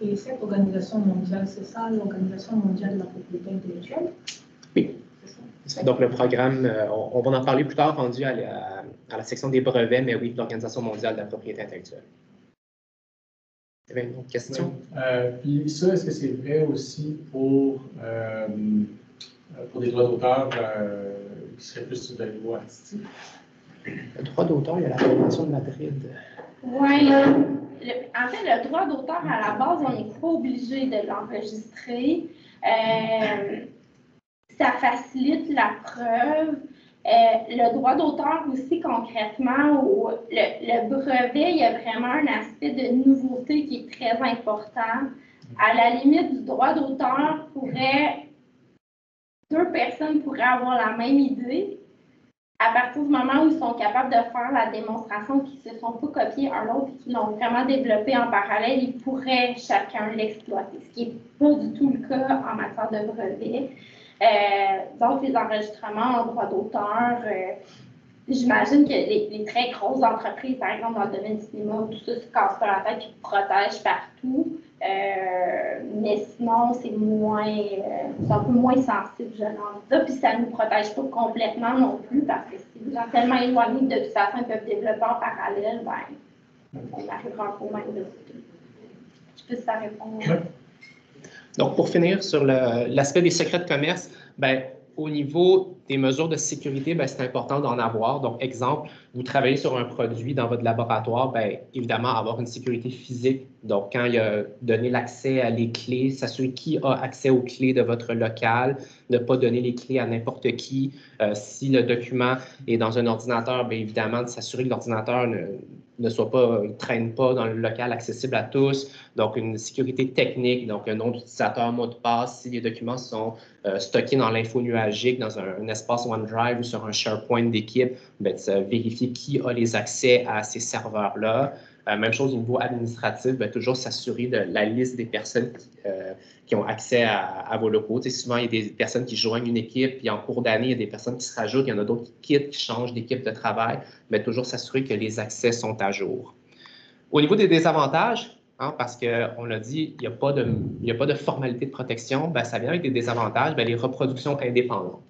Et cette organisation mondiale, c'est ça, l'Organisation mondiale de la propriété intellectuelle? Oui. Donc, le programme, on va en parler plus tard, rendu à la section des brevets, mais oui, l'Organisation mondiale de la propriété intellectuelle. Il y avait une autre question? Puis ça, est-ce que c'est vrai aussi pour des droits d'auteur qui seraient plus de niveau artistique? Le droit d'auteur, il y a la Convention de Madrid. Oui. En fait, le droit d'auteur, à la base, on n'est pas obligé de l'enregistrer. Ça facilite la preuve. Le droit d'auteur aussi, concrètement, le brevet, il y a vraiment un aspect de nouveauté qui est très important. À la limite du droit d'auteur, deux personnes pourraient avoir la même idée. à partir du moment où ils sont capables de faire la démonstration, qu'ils ne se sont pas copiés un l'autre et qu'ils l'ont vraiment développé en parallèle, ils pourraient chacun l'exploiter, ce qui n'est pas du tout le cas en matière de brevet. Donc, les enregistrements en droit d'auteur, j'imagine que les très grosses entreprises, par exemple dans le domaine du cinéma, tout ça se casse pas la tête et protège partout. Mais sinon, c'est un peu moins sensible, je pense. Puis ça ne nous protège pas complètement non plus, parce que si les gens tellement éloignés de toute façon, ils peuvent développer en parallèle, on arrivera un peu même de côté. Je peux ça répondre. Donc, pour finir sur l'aspect des secrets de commerce, au niveau des mesures de sécurité, c'est important d'en avoir. Donc, exemple, vous travaillez sur un produit dans votre laboratoire, évidemment, avoir une sécurité physique. Donc, quand il y a donné l'accès à les clés, s'assurer qui a accès aux clés de votre local, ne pas donner les clés à n'importe qui. Si le document est dans un ordinateur, évidemment, de s'assurer que l'ordinateur ne traîne pas dans le local accessible à tous. Donc, une sécurité technique, donc un nom d'utilisateur, mot de passe. Si les documents sont stockés dans l'info nuagique, dans un espace OneDrive ou sur un SharePoint d'équipe, de vérifier qui a les accès à ces serveurs-là. Même chose au niveau administratif, toujours s'assurer de la liste des personnes qui ont accès à vos locaux. Souvent, il y a des personnes qui joignent une équipe, puis en cours d'année, il y a des personnes qui se rajoutent, il y en a d'autres qui quittent, qui changent d'équipe de travail. Toujours s'assurer que les accès sont à jour. Au niveau des désavantages, parce qu'on l'a dit, il n'y a pas de formalité de protection, ça vient avec des désavantages, les reproductions indépendantes.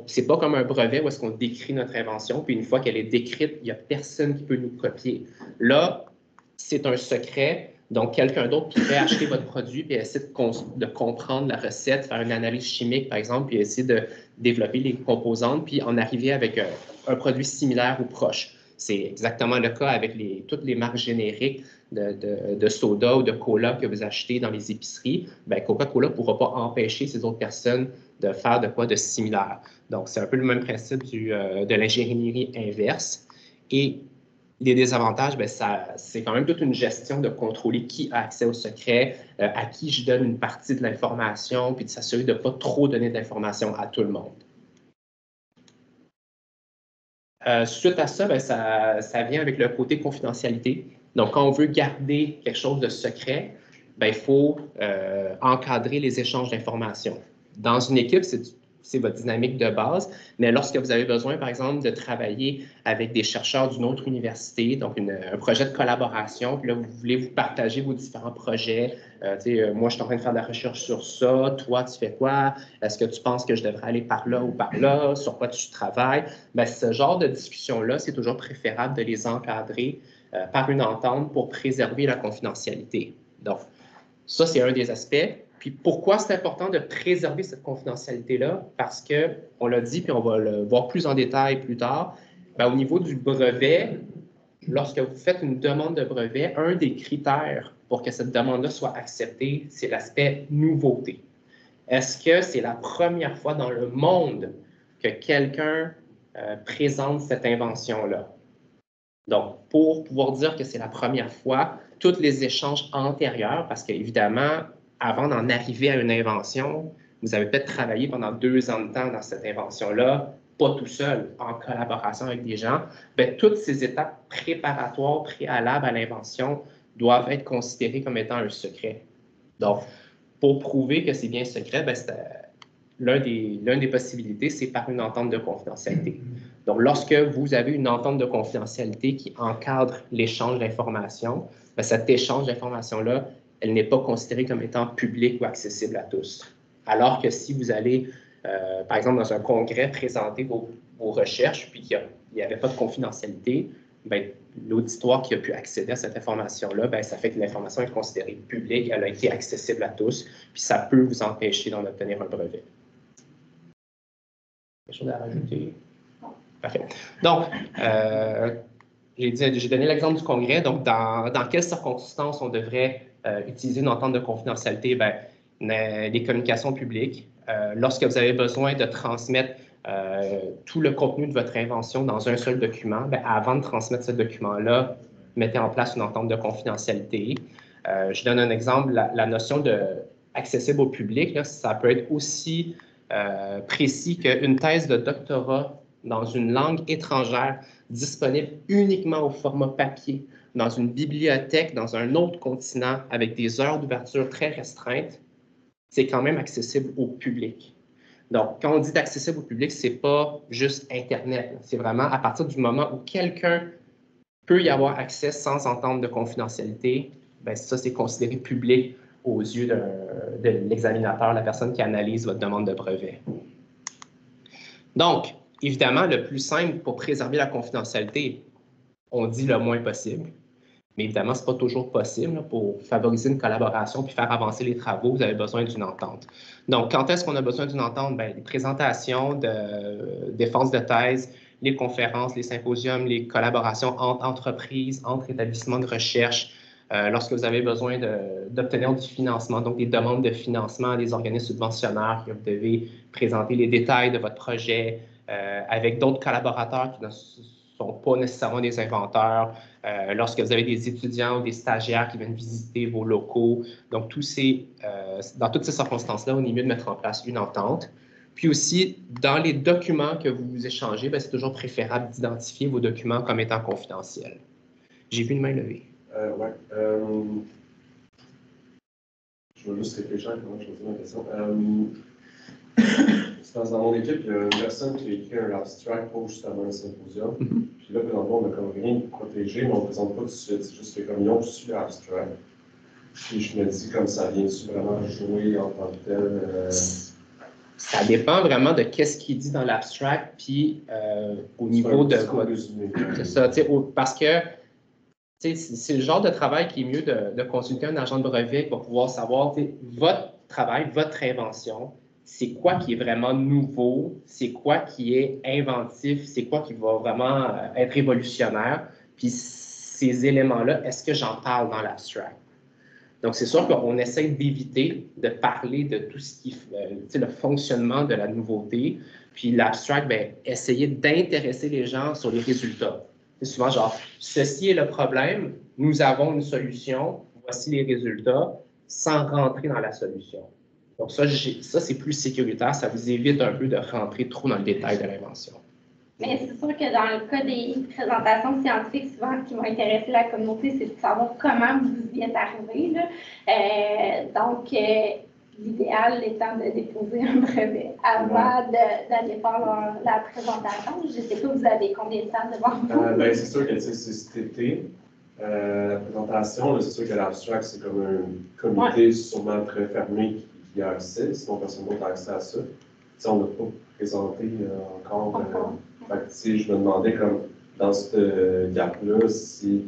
Ce n'est pas comme un brevet où est-ce qu'on décrit notre invention, puis une fois qu'elle est décrite, il n'y a personne qui peut nous copier. Là, c'est un secret, donc quelqu'un d'autre pourrait acheter votre produit puis essayer de comprendre la recette, faire une analyse chimique, par exemple, puis essayer de développer les composantes, puis en arriver avec un produit similaire ou proche. C'est exactement le cas avec toutes les marques génériques de soda ou de cola que vous achetez dans les épiceries. Coca-Cola ne pourra pas empêcher ces autres personnes de faire de quoi de similaire. Donc, c'est un peu le même principe de l'ingénierie inverse. Et les désavantages, c'est quand même toute une gestion de contrôler qui a accès au secret, à qui je donne une partie de l'information, puis de s'assurer de ne pas trop donner d'informations à tout le monde. Suite à ça, ça vient avec le côté confidentialité. Donc, quand on veut garder quelque chose de secret, il faut encadrer les échanges d'informations. Dans une équipe, c'est votre dynamique de base, mais lorsque vous avez besoin, par exemple, de travailler avec des chercheurs d'une autre université, donc un projet de collaboration, puis là, vous voulez vous partager vos différents projets. Moi, je suis en train de faire de la recherche sur ça, toi, tu fais quoi? Est-ce que tu penses que je devrais aller par là ou par là? Sur quoi tu travailles? Ce genre de discussion-là, c'est toujours préférable de les encadrer par une entente pour préserver la confidentialité. Donc, ça, c'est un des aspects. Puis pourquoi c'est important de préserver cette confidentialité-là? Parce qu'on l'a dit, puis on va le voir plus en détail plus tard, au niveau du brevet, lorsque vous faites une demande de brevet, un des critères pour que cette demande-là soit acceptée, c'est l'aspect nouveauté. Est-ce que c'est la première fois dans le monde que quelqu'un présente cette invention-là? Donc, pour pouvoir dire que c'est la première fois, tous les échanges antérieurs, parce qu'évidemment, avant d'en arriver à une invention, vous avez peut-être travaillé pendant 2 ans de temps dans cette invention-là, pas tout seul, en collaboration avec des gens. Toutes ces étapes préparatoires, préalables à l'invention, doivent être considérées comme étant un secret. Donc, pour prouver que c'est bien secret, l'une des possibilités, c'est par une entente de confidentialité. Donc, lorsque vous avez une entente de confidentialité qui encadre l'échange d'informations, cet échange d'informations-là, elle n'est pas considérée comme étant publique ou accessible à tous. Alors que si vous allez, par exemple, dans un congrès, présenter vos recherches, puis qu'il n'y avait pas de confidentialité, l'auditoire qui a pu accéder à cette information-là, ça fait que l'information est considérée publique, elle a été accessible à tous, puis ça peut vous empêcher d'en obtenir un brevet. Quelque chose à rajouter? Parfait. Donc, j'ai donné l'exemple du congrès. Donc, dans quelles circonstances on devrait utiliser une entente de confidentialité? Les communications publiques. Lorsque vous avez besoin de transmettre tout le contenu de votre invention dans un seul document, avant de transmettre ce document-là, mettez en place une entente de confidentialité. Je donne un exemple, la notion de accessible au public, là, ça peut être aussi précis qu'une thèse de doctorat dans une langue étrangère, disponible uniquement au format papier, dans une bibliothèque, dans un autre continent, avec des heures d'ouverture très restreintes, c'est quand même accessible au public. Donc, quand on dit accessible au public, ce n'est pas juste Internet. C'est vraiment à partir du moment où quelqu'un peut y avoir accès sans entendre de confidentialité, bien, ça, c'est considéré public aux yeux de l'examinateur, la personne qui analyse votre demande de brevet. Donc, évidemment, le plus simple pour préserver la confidentialité, on dit le moins possible. Mais évidemment, ce n'est pas toujours possible. Pour favoriser une collaboration puis faire avancer les travaux, vous avez besoin d'une entente. Donc, quand est-ce qu'on a besoin d'une entente? Bien, les présentations de défense de thèse, les conférences, les symposiums, les collaborations entre entreprises, entre établissements de recherche, lorsque vous avez besoin d'obtenir du financement, donc des demandes de financement à des organismes subventionnaires, que vous devez présenter les détails de votre projet avec d'autres collaborateurs qui ne sont pas nécessairement des inventeurs, lorsque vous avez des étudiants ou des stagiaires qui viennent visiter vos locaux. Donc, dans toutes ces circonstances-là, on est mieux de mettre en place une entente. Puis aussi, dans les documents que vous échangez, c'est toujours préférable d'identifier vos documents comme étant confidentiels. J'ai vu une main levée. Oui. Je vais juste réfléchir à comment je vais poser ma question. Dans mon équipe, il y a une personne qui a écrit un abstract pour justement le symposium. Puis là, présentement, on n'a comme rien protégé, mais on ne présente pas tout de suite. C'est juste que comme ils ont reçu l'abstract. Puis je me dis, comme ça vient-tu vraiment jouer en tant que tel? Ça dépend vraiment de qu'est-ce qui est dit dans l'abstract, puis au niveau de... C'est ça, parce que c'est le genre de travail qui est mieux de consulter un agent de brevet pour pouvoir savoir votre travail, votre invention, c'est quoi qui est vraiment nouveau, c'est quoi qui est inventif, c'est quoi qui va vraiment être révolutionnaire, puis ces éléments-là, est-ce que j'en parle dans l'abstract? Donc, c'est sûr qu'on essaie d'éviter de parler de tout ce qui fait le fonctionnement de la nouveauté, puis l'abstract, bien, essayer d'intéresser les gens sur les résultats. C'est souvent genre, ceci est le problème, nous avons une solution, voici les résultats, sans rentrer dans la solution. Donc ça c'est plus sécuritaire, ça vous évite un peu de rentrer trop dans le détail de l'invention. Mais c'est sûr que dans le cas des présentations scientifiques, souvent, ce qui va intéresser la communauté, c'est de savoir comment vous y êtes arrivé. Donc, l'idéal étant de déposer un brevet avant d'aller faire la présentation. Je ne sais pas, vous avez combien de temps devant vous? Ben, c'est sûr que c'est cet été. La présentation, c'est sûr que l'abstract, c'est comme un comité sûrement très fermé qui a accès, sinon personne d'autre a accès à ça. T'sais, on n'a pas présenté encore. Je me demandais, comme dans ce gap-là, s'il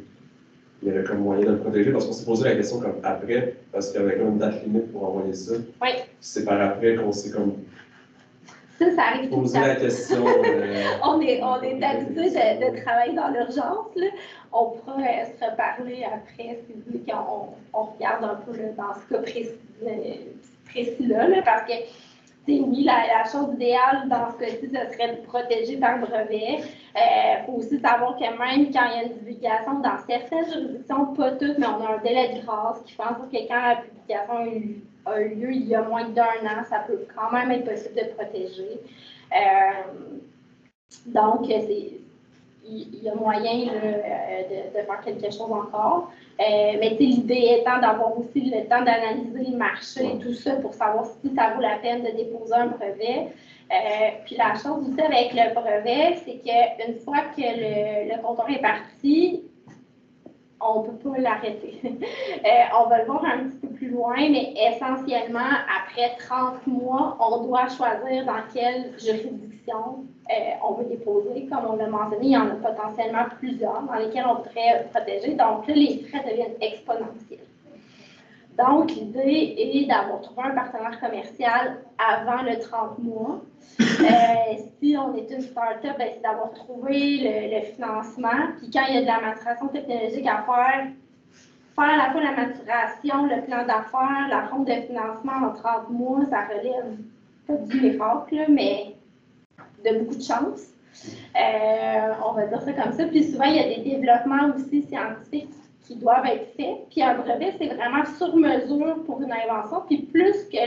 y avait comme moyen de le protéger, parce qu'on s'est posé la question comme après, parce qu'il y avait comme une date limite pour envoyer ça. Oui. C'est par après qu'on s'est comme ça arrive posé la question. On est habitué de travailler dans l'urgence. On pourra se reparler après, si vous voulez, qu'on regarde un peu dans ce cas précis-là, parce que oui, la chose idéale dans ce cas-ci, ce serait de protéger par brevet. Il faut aussi savoir que même quand il y a une divulgation, dans certaines juridictions, pas toutes, mais on a un délai de grâce qui fait en sorte que quand la publication a eu lieu il y a moins d'1 an, ça peut quand même être possible de protéger. Donc, il y a moyen de faire quelque chose encore. Mais l'idée étant d'avoir aussi le temps d'analyser le marché, tout ça, pour savoir si ça vaut la peine de déposer un brevet. Puis la chose aussi avec le brevet, c'est qu'une fois que le compteur est parti, on ne peut pas l'arrêter. On va le voir un petit peu plus loin, mais essentiellement, après 30 mois, on doit choisir dans quelle juridiction on veut déposer. Comme on l'a mentionné, il y en a potentiellement plusieurs dans lesquelles on voudrait protéger. Donc là, les frais deviennent exponentiels. Donc, l'idée est d'avoir trouvé un partenaire commercial avant le 30 mois. Si on est une start-up, c'est d'avoir trouvé le financement. Puis quand il y a de la maturation technologique à faire à la fois la maturation, le plan d'affaires, la ronde de financement en 30 mois, ça relève pas du miracle, mais de beaucoup de chance. On va dire ça comme ça. Puis souvent, il y a des développements aussi scientifiques qui doivent être faits. Puis un brevet, c'est vraiment sur mesure pour une invention. Puis plus que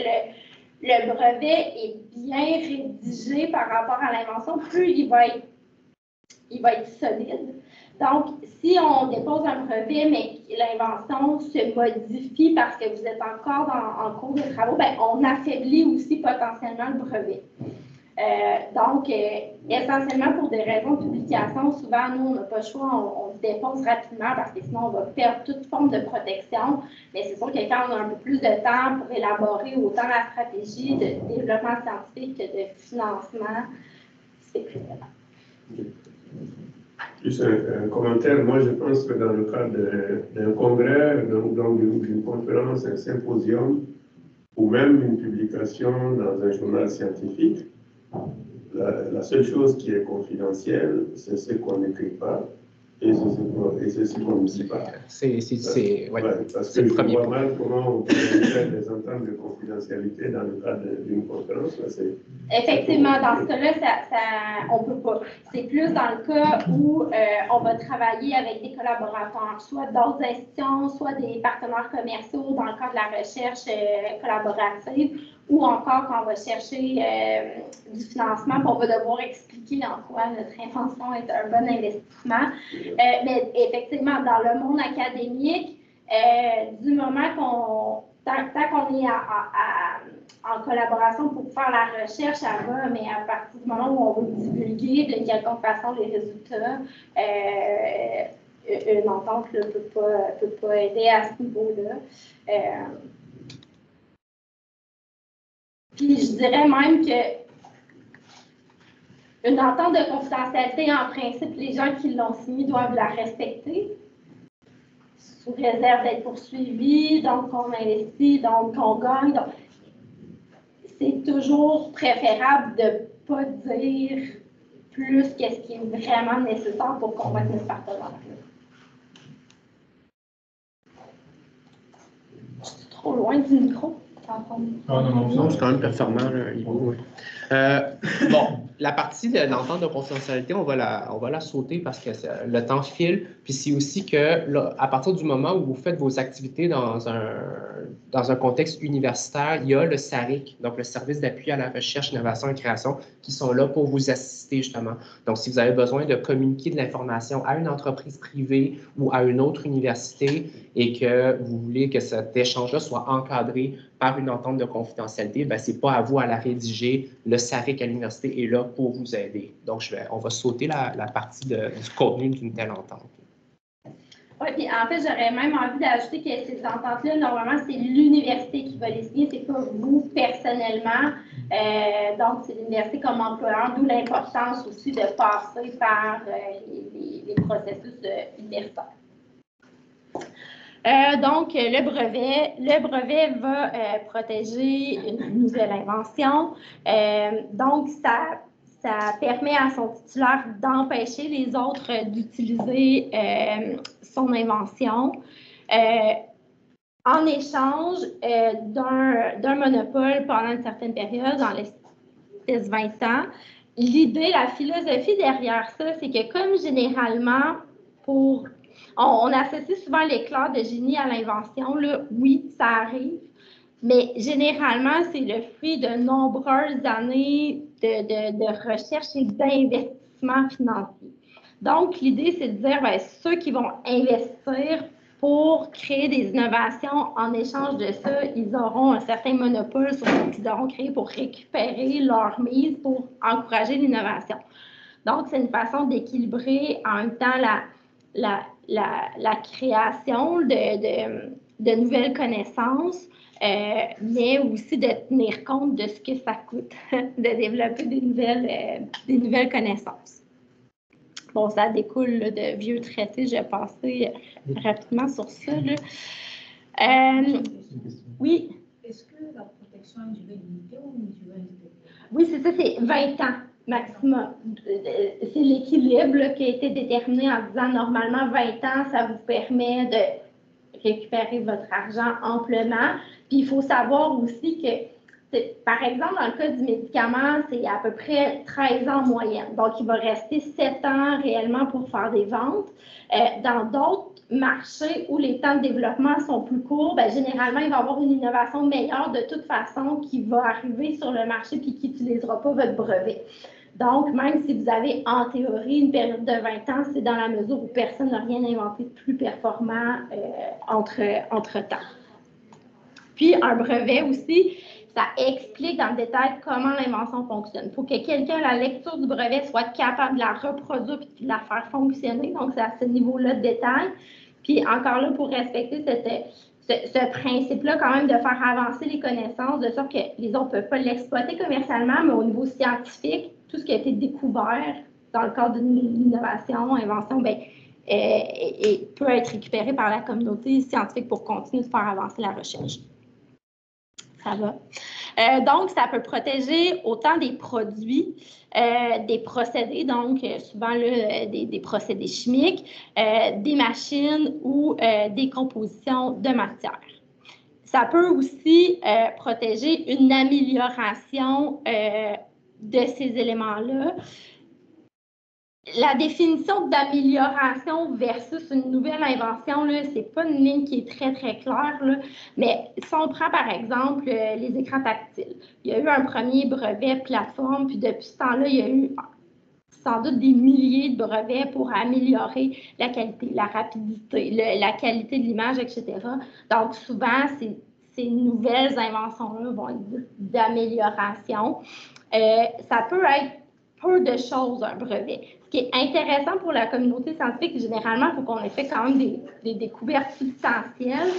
le brevet est bien rédigé par rapport à l'invention, plus il va être solide. Donc, si on dépose un brevet, mais que l'invention se modifie parce que vous êtes encore en cours de travaux, bien, on affaiblit aussi potentiellement le brevet. Donc, essentiellement pour des raisons de publication, souvent, nous, on n'a pas le choix, on le dépose rapidement parce que sinon, on va perdre toute forme de protection. Mais c'est sûr que quand on a un peu plus de temps pour élaborer autant la stratégie de développement scientifique que de financement, c'est plus important. Juste un commentaire, moi je pense que dans le cadre d'un congrès, donc d'une conférence, un symposium, ou même une publication dans un journal scientifique, la seule chose qui est confidentielle, c'est ce qu'on n'écrit pas et c'est ce qu'on ne dit pas. Ouais, parce que je vois mal comment on peut faire des ententes de confidentialité dans le cadre d'une conférence. Effectivement, dans ce cas-là, on ne peut pas. C'est plus dans le cas où on va travailler avec des collaborateurs, soit d'autres institutions, soit des partenaires commerciaux dans le cadre de la recherche collaborative, ou encore quand on va chercher du financement, on va devoir expliquer en quoi notre invention est un bon investissement. Mais effectivement, dans le monde académique, du moment tant qu'on est en collaboration pour faire la recherche, ça va, mais à partir du moment où on veut divulguer de quelque façon les résultats, une entente ne peut pas aider à ce niveau-là. Puis je dirais même que une entente de confidentialité, en principe, les gens qui l'ont signée doivent la respecter, sous réserve d'être poursuivis, donc on investit, donc on gagne. Donc, c'est toujours préférable de ne pas dire plus que ce qui est vraiment nécessaire pour convaincre notre partenaire. Je suis trop loin du micro. Non, c'est quand même performant, là, Ivo. Bon, la partie de l'entente de confidentialité, on va la sauter parce que le temps file. Puis c'est aussi que, là, à partir du moment où vous faites vos activités dans un contexte universitaire, il y a le SARIC, donc le Service d'appui à la recherche, innovation et création, qui sont là pour vous assister justement. Donc, si vous avez besoin de communiquer de l'information à une entreprise privée ou à une autre université et que vous voulez que cet échange-là soit encadré par une entente de confidentialité, ce n'est pas à vous à la rédiger. Le SARIC à l'université est là pour vous aider. Donc, on va sauter la partie du contenu d'une telle entente. Oui, puis en fait, j'aurais même envie d'ajouter que ces ententes-là, normalement, c'est l'université qui va les signer, c'est pas vous personnellement. Donc, c'est l'université comme employeur, d'où l'importance aussi de passer par les processus universitaires. Donc, le brevet va protéger une nouvelle invention. Donc, ça permet à son titulaire d'empêcher les autres d'utiliser son invention en échange d'un monopole pendant une certaine période, dans les 20 ans. L'idée, la philosophie derrière ça, c'est que comme généralement, on associe souvent l'éclair de génie à l'invention, là, oui, ça arrive, mais généralement, c'est le fruit de nombreuses années de recherche et d'investissement financier. Donc, l'idée, c'est de dire, ceux qui vont investir pour créer des innovations, en échange de ça, ils auront un certain monopole sur ce qu'ils auront créé pour récupérer leur mise pour encourager l'innovation. Donc, c'est une façon d'équilibrer en même temps la création de nouvelles connaissances, mais aussi de tenir compte de ce que ça coûte de développer des nouvelles connaissances. Bon, ça découle là, de vieux traités, je vais passer rapidement sur ça. Oui? Est-ce que la protection a une durée limitée ou une durée indéterminée? Oui, c'est ça, c'est 20 ans maximum. C'est l'équilibre qui a été déterminé en disant normalement 20 ans, ça vous permet de récupérer votre argent amplement. Puis il faut savoir aussi que, par exemple, dans le cas du médicament, c'est à peu près 13 ans en moyenne. Donc, il va rester 7 ans réellement pour faire des ventes. Dans d'autres marchés où les temps de développement sont plus courts, bien, généralement, il va y avoir une innovation meilleure de toute façon qui va arriver sur le marché et qui n'utilisera pas votre brevet. Donc, même si vous avez en théorie une période de 20 ans, c'est dans la mesure où personne n'a rien inventé de plus performant entre-temps. Puis, un brevet aussi, ça explique dans le détail comment l'invention fonctionne. Il faut que quelqu'un, à la lecture du brevet, soit capable de la reproduire et de la faire fonctionner. Donc, c'est à ce niveau-là de détail. Puis, encore là, pour respecter ce principe-là, quand même, de faire avancer les connaissances, de sorte que les autres ne peuvent pas l'exploiter commercialement, mais au niveau scientifique, tout ce qui a été découvert dans le cadre d'une innovation, invention, bien, peut être récupéré par la communauté scientifique pour continuer de faire avancer la recherche. Ça va. Donc, ça peut protéger autant des produits, des procédés, donc souvent là, des procédés chimiques, des machines ou des compositions de matière. Ça peut aussi protéger une amélioration de ces éléments-là. La définition d'amélioration versus une nouvelle invention, ce n'est pas une ligne qui est très, très claire, là, mais si on prend par exemple les écrans tactiles, il y a eu un premier brevet plateforme, puis depuis ce temps-là, il y a eu sans doute des milliers de brevets pour améliorer la qualité, la rapidité, la qualité de l'image, etc. Donc souvent, ces nouvelles inventions-là vont être d'amélioration. Ça peut être peu de choses, un brevet. Ce qui est intéressant pour la communauté scientifique, généralement, il faut qu'on ait fait quand même des découvertes substantielles.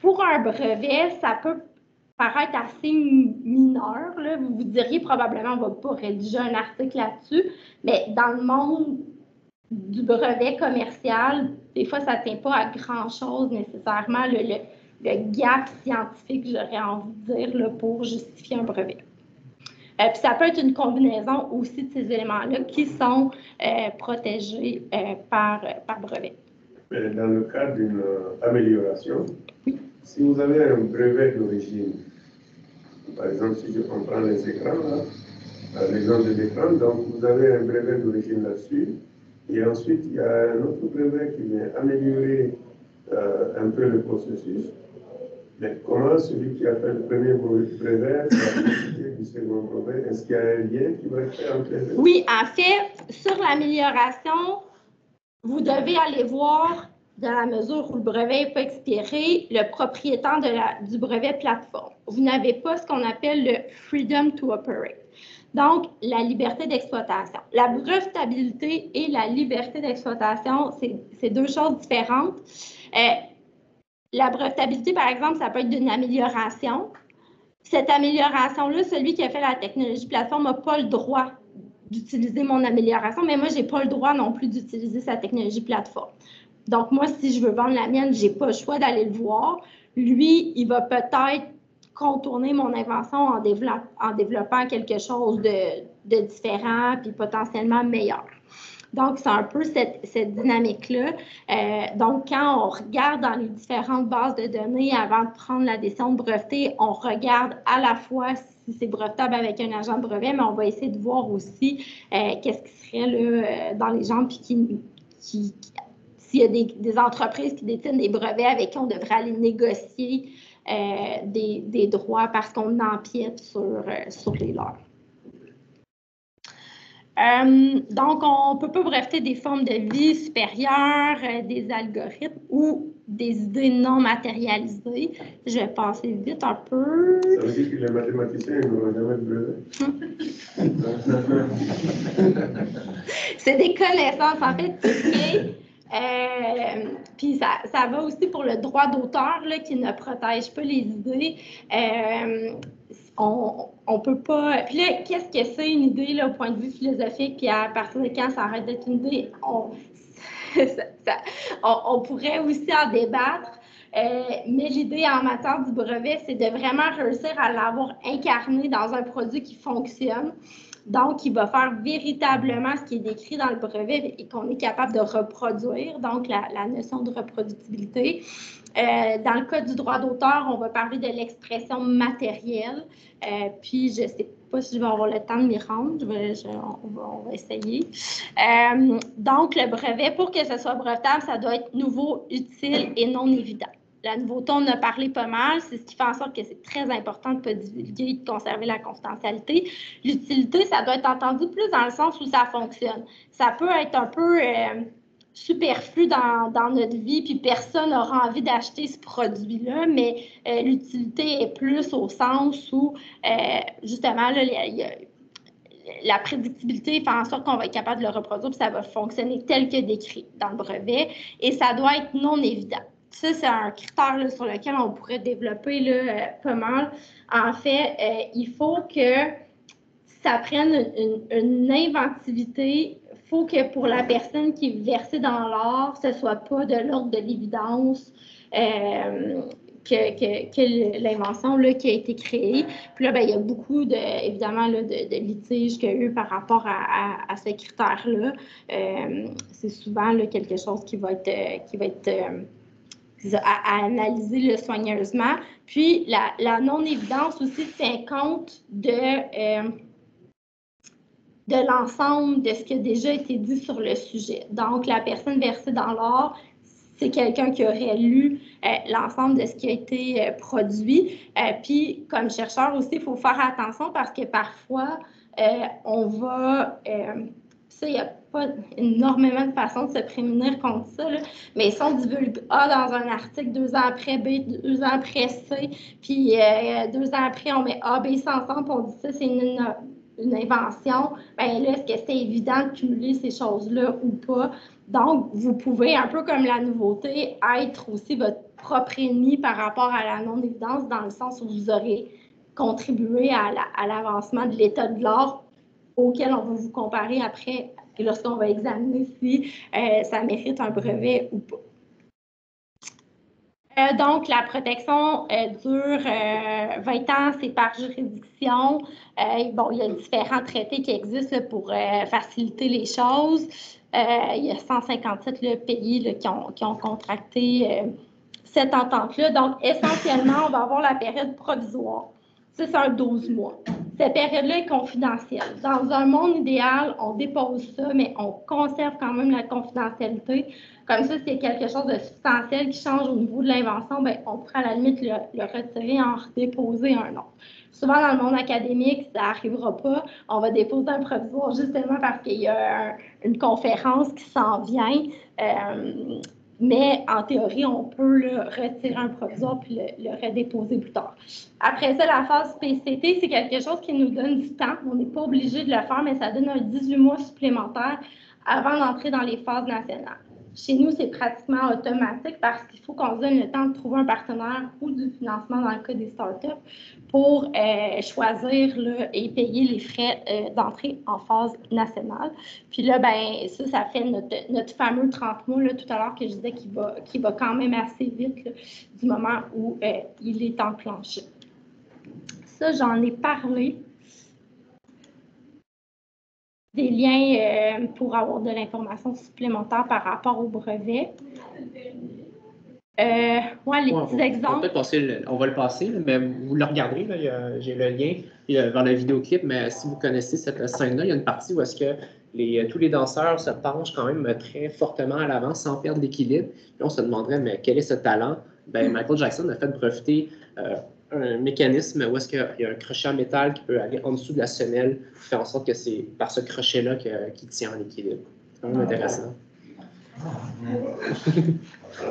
Pour un brevet, ça peut paraître assez mineur. Là. Vous vous diriez probablement, on ne va pas rédiger un article là-dessus, mais dans le monde du brevet commercial, des fois, ça ne tient pas à grand-chose nécessairement, le gap scientifique, j'aurais envie de dire, là, pour justifier un brevet. Puis ça peut être une combinaison aussi de ces éléments-là qui sont protégés par brevet. Mais dans le cas d'une amélioration, si vous avez un brevet d'origine, par exemple, si on prend les écrans, l'exemple de l'écran, donc vous avez un brevet d'origine là-dessus, et ensuite il y a un autre brevet qui vient améliorer un peu le processus. Mais comment celui qui a fait le premier brevet va profiter du second brevet? Est-ce qu'il y a un lien qui va être fait entre les deux? Oui, en fait, sur l'amélioration, vous devez aller voir, dans la mesure où le brevet peut expirer, le propriétaire du brevet plateforme. Vous n'avez pas ce qu'on appelle le freedom to operate. Donc, la liberté d'exploitation. La brevetabilité et la liberté d'exploitation, c'est deux choses différentes. La brevetabilité, par exemple, ça peut être d'une amélioration. Cette amélioration-là, celui qui a fait la technologie plateforme n'a pas le droit d'utiliser mon amélioration, mais moi, je n'ai pas le droit non plus d'utiliser sa technologie plateforme. Donc, moi, si je veux vendre la mienne, je n'ai pas le choix d'aller le voir. Lui, il va peut-être contourner mon invention en développant quelque chose de différent puis potentiellement meilleur. Donc, c'est un peu cette dynamique-là. Donc, quand on regarde dans les différentes bases de données avant de prendre la décision de breveter, on regarde à la fois si c'est brevetable avec un agent de brevet, mais on va essayer de voir aussi qu'est-ce qui serait là, dans les gens, puis s'il y a des entreprises qui détiennent des brevets avec qui on devrait aller négocier des droits parce qu'on empiète sur les leurs. Donc, on ne peut pas breveter des formes de vie supérieures, des algorithmes ou des idées non matérialisées. Je vais passer vite un peu. Ça veut dire que les mathématiciens n'auront jamais de brevet. C'est des connaissances, en fait, puis ça va aussi pour le droit d'auteur qui ne protège pas les idées. On peut pas. Puis là, qu'est-ce que c'est une idée là, au point de vue philosophique, puis à partir de quand ça arrête d'être une idée, on pourrait aussi en débattre. Mais l'idée en matière du brevet, c'est de vraiment réussir à l'avoir incarné dans un produit qui fonctionne. Donc, il va faire véritablement ce qui est décrit dans le brevet et qu'on est capable de reproduire, donc la notion de reproductibilité. Dans le cas du droit d'auteur, on va parler de l'expression matérielle. Puis, je ne sais pas si je vais avoir le temps de m'y rendre. On va essayer. Donc, le brevet, pour que ce soit brevetable, ça doit être nouveau, utile et non évident. La nouveauté, on en a parlé pas mal. C'est ce qui fait en sorte que c'est très important de ne pas divulguer et de conserver la confidentialité. L'utilité, ça doit être entendu plus dans le sens où ça fonctionne. Ça peut être un peu superflu dans notre vie, puis personne n'aura envie d'acheter ce produit-là, mais l'utilité est plus au sens où, justement, là, la prédictibilité fait en sorte qu'on va être capable de le reproduire, puis ça va fonctionner tel que décrit dans le brevet, et ça doit être non évident. Ça, c'est un critère là, sur lequel on pourrait développer là, pas mal. En fait, il faut que ça prenne une inventivité. Il faut que pour la personne qui est versée dans l'art, ce ne soit pas de l'ordre de l'évidence que l'invention qui a été créée. Puis là, il y a beaucoup, évidemment, là, de litiges qu'il y a eu par rapport à ce critère-là. C'est souvent là, quelque chose qui va être à analyser là, soigneusement. Puis, la non-évidence aussi tient compte de l'ensemble de ce qui a déjà été dit sur le sujet. Donc, la personne versée dans l'art, c'est quelqu'un qui aurait lu l'ensemble de ce qui a été produit. Puis, comme chercheur aussi, il faut faire attention parce que parfois, on va... ça, il n'y a pas énormément de façons de se prémunir contre ça, là. Mais si on divulgue A dans un article, 2 ans après B, 2 ans après C, puis 2 ans après, on met A, B, C ensemble, puis on dit ça, c'est une invention, bien là, est-ce que c'est évident de cumuler ces choses-là ou pas? Donc, vous pouvez, un peu comme la nouveauté, être aussi votre propre ennemi par rapport à la non-évidence, dans le sens où vous aurez contribué à l'avancement de l'état de l'art auquel on va vous comparer après, lorsqu'on va examiner si ça mérite un brevet ou pas. Donc, la protection dure 20 ans, c'est par juridiction. Bon, il y a différents traités qui existent là, pour faciliter les choses. Il y a 157 là, pays là, qui ont contracté cette entente-là. Donc, essentiellement, on va avoir la période provisoire. Ça, c'est un 12 mois. Cette période-là est confidentielle. Dans un monde idéal, on dépose ça, mais on conserve quand même la confidentialité. Comme ça, s'il y a quelque chose de substantiel qui change au niveau de l'invention, bien, on pourra à la limite le retirer et en redéposer un autre. Souvent, dans le monde académique, ça n'arrivera pas. On va déposer un provisoire justement parce qu'il y a une conférence qui s'en vient. Mais en théorie, on peut retirer un provisoire puis le redéposer plus tard. Après ça, la phase PCT, c'est quelque chose qui nous donne du temps. On n'est pas obligé de le faire, mais ça donne un 18 mois supplémentaire avant d'entrer dans les phases nationales. Chez nous, c'est pratiquement automatique parce qu'il faut qu'on se donne le temps de trouver un partenaire ou du financement dans le cas des startups pour choisir là, et payer les frais d'entrée en phase nationale. Puis là, ben, ça fait notre fameux 30 mois là, tout à l'heure que je disais qu'il va quand même assez vite là, du moment où il est enclenché. Ça, j'en ai parlé. Des liens pour avoir de l'information supplémentaire par rapport au brevet. Ouais, les petits exemples. On va le passer, là, mais vous le regarderez, là, j'ai le lien vers le vidéoclip, mais si vous connaissez cette scène-là, il y a une partie où est-ce que tous les danseurs se penchent quand même très fortement à l'avant sans perdre l'équilibre. Puis on se demanderait, mais quel est ce talent? Ben, Michael Jackson a fait breveter un mécanisme où est-ce qu'il y a un crochet en métal qui peut aller en dessous de la semelle, qui fait en sorte que c'est par ce crochet-là qu'il tient en équilibre. C'est quand même intéressant.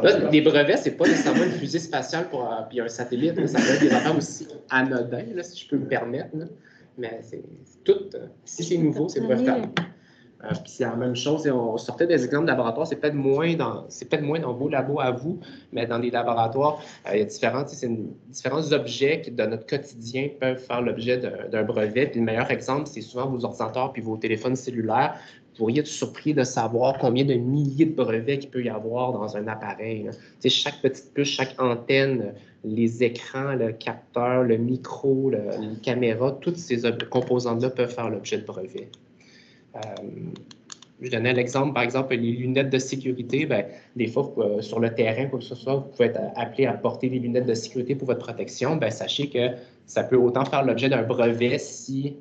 Là, les brevets, c'est pas nécessairement une fusée spatiale puis un satellite. Là, ça peut être des affaires aussi anodins, là, si je peux me permettre. Là. Mais c'est tout. Si c'est nouveau, c'est brevetable. Puis c'est la même chose. On sortait des exemples de laboratoires. C'est peut-être moins dans vos labos à vous, mais dans les laboratoires, il y a différents objets qui, dans notre quotidien, peuvent faire l'objet d'un brevet. Puis le meilleur exemple, c'est souvent vos ordinateurs puis vos téléphones cellulaires. Vous pourriez être surpris de savoir combien de milliers de brevets qu'il peut y avoir dans un appareil. Chaque petite puce, chaque antenne, les écrans, le capteur, le micro, les caméras, toutes ces composantes-là peuvent faire l'objet de brevets. Je donnais l'exemple, par exemple, les lunettes de sécurité. Ben, des fois, sur le terrain, quoi que ce soit, vous pouvez être appelé à porter des lunettes de sécurité pour votre protection. Ben, sachez que ça peut autant faire l'objet d'un brevet si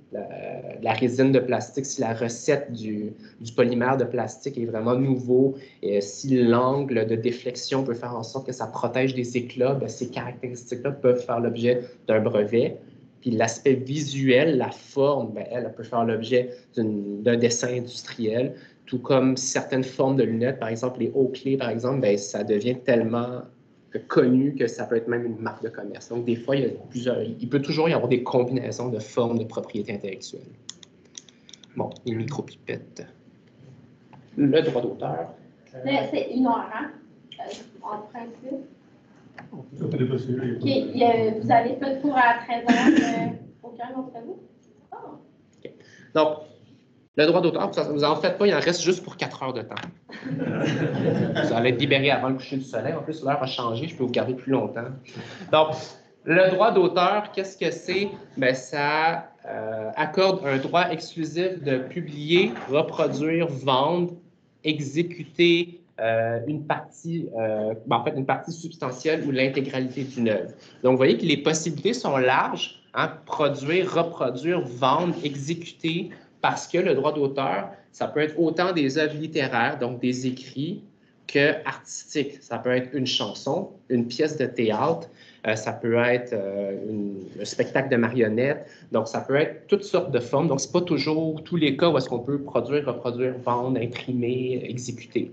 la résine de plastique, si la recette du polymère de plastique est vraiment nouveau, et si l'angle de déflexion peut faire en sorte que ça protège des éclats, ben, ces caractéristiques-là peuvent faire l'objet d'un brevet. Puis l'aspect visuel, la forme, ben, elle peut faire l'objet d'un dessin industriel, tout comme certaines formes de lunettes, par exemple les hauts-clés, par exemple, ben, ça devient tellement connu que ça peut être même une marque de commerce. Donc, des fois, il peut toujours y avoir des combinaisons de formes de propriété intellectuelle. Bon, les micropipettes. Le droit d'auteur. C'est 1 heure, hein? En principe. Ça peut dépasser. OK. Vous avez fait le tour à 13 heures, aucun d'entre vous? Ah. OK. Donc, le droit d'auteur, vous en faites pas, il en reste juste pour 4 heures de temps. Vous allez être libéré avant le coucher du soleil. En plus, l'heure a changé, je peux vous garder plus longtemps. Donc, le droit d'auteur, qu'est-ce que c'est? Bien, ça accorde un droit exclusif de publier, reproduire, vendre, exécuter une partie, en fait, une partie substantielle ou l'intégralité d'une œuvre. Donc, vous voyez que les possibilités sont larges, hein? Produire, reproduire, vendre, exécuter, parce que le droit d'auteur, ça peut être autant des œuvres littéraires, donc des écrits, que artistiques. Ça peut être une chanson, une pièce de théâtre, ça peut être un spectacle de marionnettes, donc ça peut être toutes sortes de formes. Donc, ce n'est pas toujours tous les cas où est-ce qu'on peut produire, reproduire, vendre, imprimer, exécuter.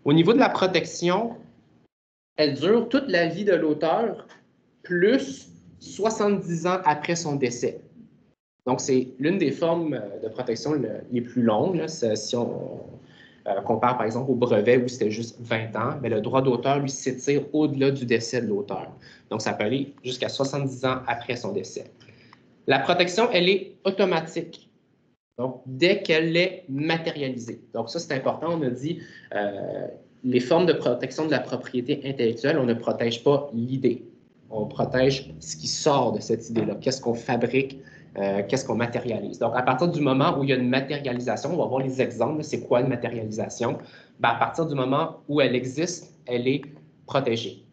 Au niveau de la protection, elle dure toute la vie de l'auteur, plus 70 ans après son décès. Donc, c'est l'une des formes de protection les plus longues. Là. Si on compare, par exemple, au brevet où c'était juste 20 ans, bien, le droit d'auteur, lui, s'étire au-delà du décès de l'auteur. Donc, ça peut aller jusqu'à 70 ans après son décès. La protection, elle est automatique. Donc, dès qu'elle est matérialisée. Donc, ça, c'est important. On a dit les formes de protection de la propriété intellectuelle, on ne protège pas l'idée. On protège ce qui sort de cette idée-là. Qu'est-ce qu'on fabrique? Qu'est-ce qu'on matérialise. Donc, à partir du moment où il y a une matérialisation, on va voir les exemples, c'est quoi une matérialisation? Bien, à partir du moment où elle existe, elle est protégée.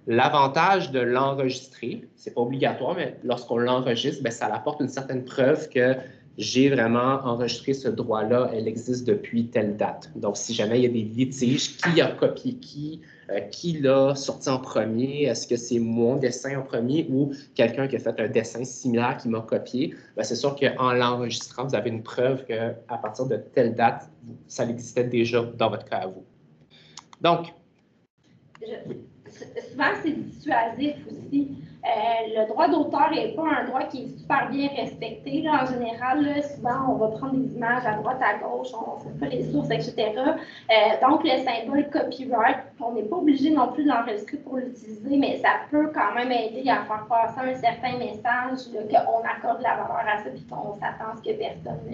L'avantage de l'enregistrer, ce n'est pas obligatoire, mais lorsqu'on l'enregistre, bien, ça apporte une certaine preuve que j'ai vraiment enregistré ce droit-là, elle existe depuis telle date. Donc, si jamais il y a des litiges, qui a copié qui l'a sorti en premier, est-ce que c'est mon dessin en premier ou quelqu'un qui a fait un dessin similaire qui m'a copié, bien, c'est sûr qu'en l'enregistrant, vous avez une preuve qu'à partir de telle date, ça existait déjà dans votre cas à vous. Donc, souvent, c'est dissuasif aussi. Le droit d'auteur n'est pas un droit qui est super bien respecté. Là. En général, là, souvent, on va prendre des images à droite, à gauche, on ne sait pas les sources, etc. Donc, le symbole copyright, on n'est pas obligé non plus de l'enregistrer pour l'utiliser, mais ça peut quand même aider à faire passer un certain message, qu'on accorde la valeur à ça et qu'on s'attend à ce que personne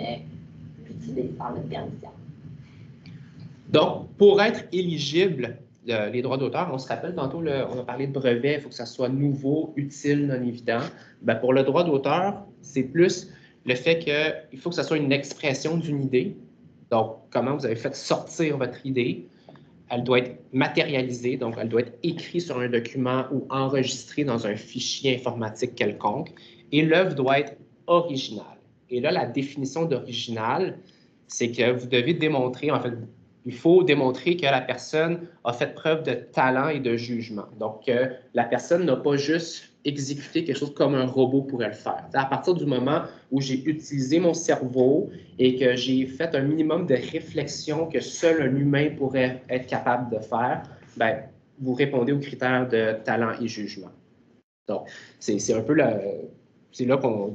l'utilise sans notre permission. Donc, pour être éligible, les droits d'auteur, on se rappelle tantôt, on a parlé de brevet, il faut que ça soit nouveau, utile, non évident. Bien, pour le droit d'auteur, c'est plus le fait qu'il faut que ça soit une expression d'une idée. Donc, comment vous avez fait sortir votre idée. Elle doit être matérialisée, donc elle doit être écrite sur un document ou enregistrée dans un fichier informatique quelconque. Et l'œuvre doit être originale. Et là, la définition d'original, c'est que vous devez démontrer, en fait, il faut démontrer que la personne a fait preuve de talent et de jugement. Donc, la personne n'a pas juste exécuté quelque chose comme un robot pourrait le faire. À partir du moment où j'ai utilisé mon cerveau et que j'ai fait un minimum de réflexion que seul un humain pourrait être capable de faire, bien, vous répondez aux critères de talent et jugement. Donc, c'est un peu c'est là qu'on,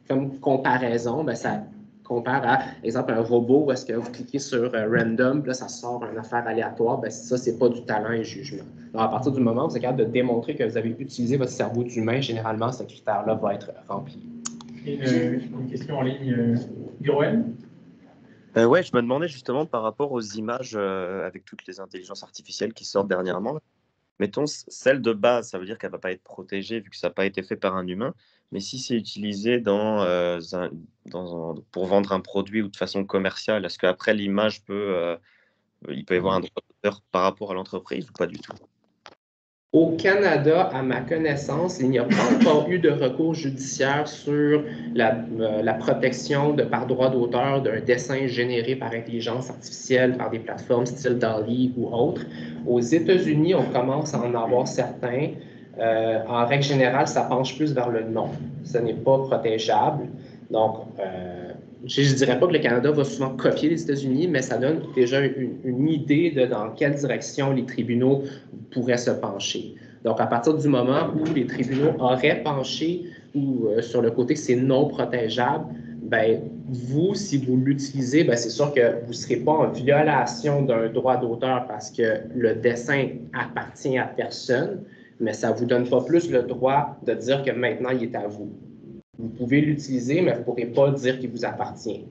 comme comparaison, bien, ça compare à, exemple, un robot où est-ce que vous cliquez sur random, là, ça sort une affaire aléatoire, bien, ça, c'est pas du talent et jugement. Donc, à partir du moment où vous êtes capable de démontrer que vous avez utilisé votre cerveau d'humain, généralement, ce critère-là va être rempli. Une question en ligne, Guroen? Ouais, je me demandais justement par rapport aux images avec toutes les intelligences artificielles qui sortent dernièrement, Mettons, celle de base, ça veut dire qu'elle ne va pas être protégée vu que ça n'a pas été fait par un humain. Mais si c'est utilisé pour vendre un produit ou de façon commerciale, est-ce qu'après l'image il peut y avoir un droit d'auteur par rapport à l'entreprise ou pas du tout? Au Canada, à ma connaissance, il n'y a pas encore eu de recours judiciaire sur la protection par droit d'auteur d'un dessin généré par intelligence artificielle par des plateformes style DALL-E ou autres. Aux États-Unis, on commence à en avoir certains. En règle générale, ça penche plus vers le non. Ce n'est pas protégeable. Donc, je ne dirais pas que le Canada va souvent copier les États-Unis, mais ça donne déjà une idée de dans quelle direction les tribunaux pourraient se pencher. Donc, à partir du moment où les tribunaux auraient penché sur le côté que c'est non protégeable, ben, vous, si vous l'utilisez, ben, c'est sûr que vous ne serez pas en violation d'un droit d'auteur parce que le dessin appartient à personne, mais ça ne vous donne pas plus le droit de dire que maintenant, il est à vous. Vous pouvez l'utiliser, mais vous ne pourrez pas dire qu'il vous appartient.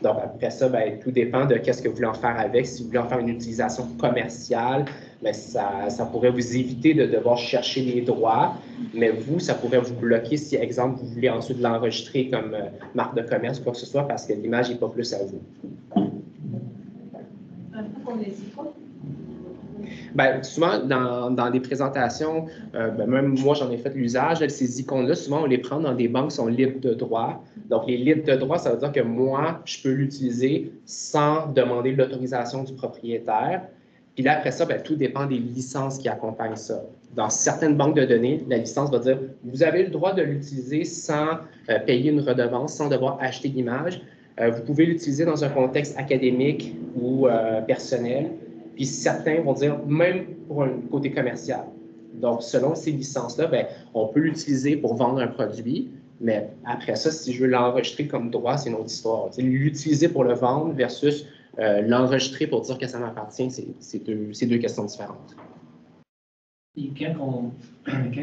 Donc, après ça, ben, tout dépend de qu'est-ce que vous voulez en faire avec. Si vous voulez en faire une utilisation commerciale, ben, ça pourrait vous éviter de devoir chercher les droits, mais vous, ça pourrait vous bloquer si, exemple, vous voulez ensuite l'enregistrer comme marque de commerce ou quoi que ce soit parce que l'image n'est pas plus à vous. Un peu comme les icônes. Ben, souvent, dans des présentations, ben, même moi, j'en ai fait l'usage, ces icônes-là, souvent, on les prend dans des banques qui sont libres de droit. Donc, les libres de droit, ça veut dire que moi, je peux l'utiliser sans demander l'autorisation du propriétaire. Puis là, après ça, ben, tout dépend des licences qui accompagnent ça. Dans certaines banques de données, la licence va dire « Vous avez le droit de l'utiliser sans payer une redevance, sans devoir acheter l'image. Vous pouvez l'utiliser dans un contexte académique ou personnel. » Puis certains vont dire même pour un côté commercial. Donc, selon ces licences-là, ben, on peut l'utiliser pour vendre un produit, mais après ça, si je veux l'enregistrer comme droit, c'est une autre histoire. L'utiliser pour le vendre versus l'enregistrer pour dire que ça m'appartient, c'est deux questions différentes. Et quand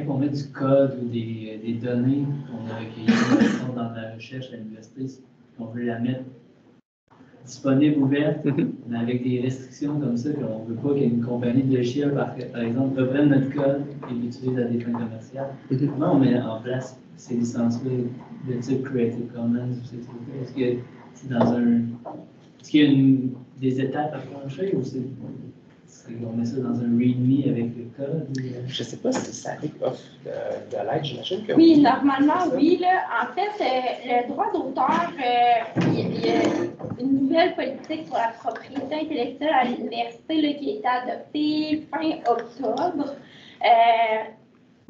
on met du code ou des données qu'on a recueillies qui sont dans la recherche à l'université, on veut la mettre disponible, ouverte, mais avec des restrictions comme ça, qu'on ne veut pas qu'il y ait une compagnie de logiciels, par exemple, reprenne notre code et l'utilise à des fins commerciales. Comment on met en place ces licences-là de type Creative Commons ou ces trucs-là? Est-ce que c'est est-ce qu'il y a des étapes à franchir ou on met ça dans un README avec le code? Je ne sais pas si ça offre de l'aide, j'imagine que oui. Normalement, oui. Là. En fait, le droit d'auteur, il y a une nouvelle politique sur la propriété intellectuelle à l'université là, qui a été adoptée fin octobre,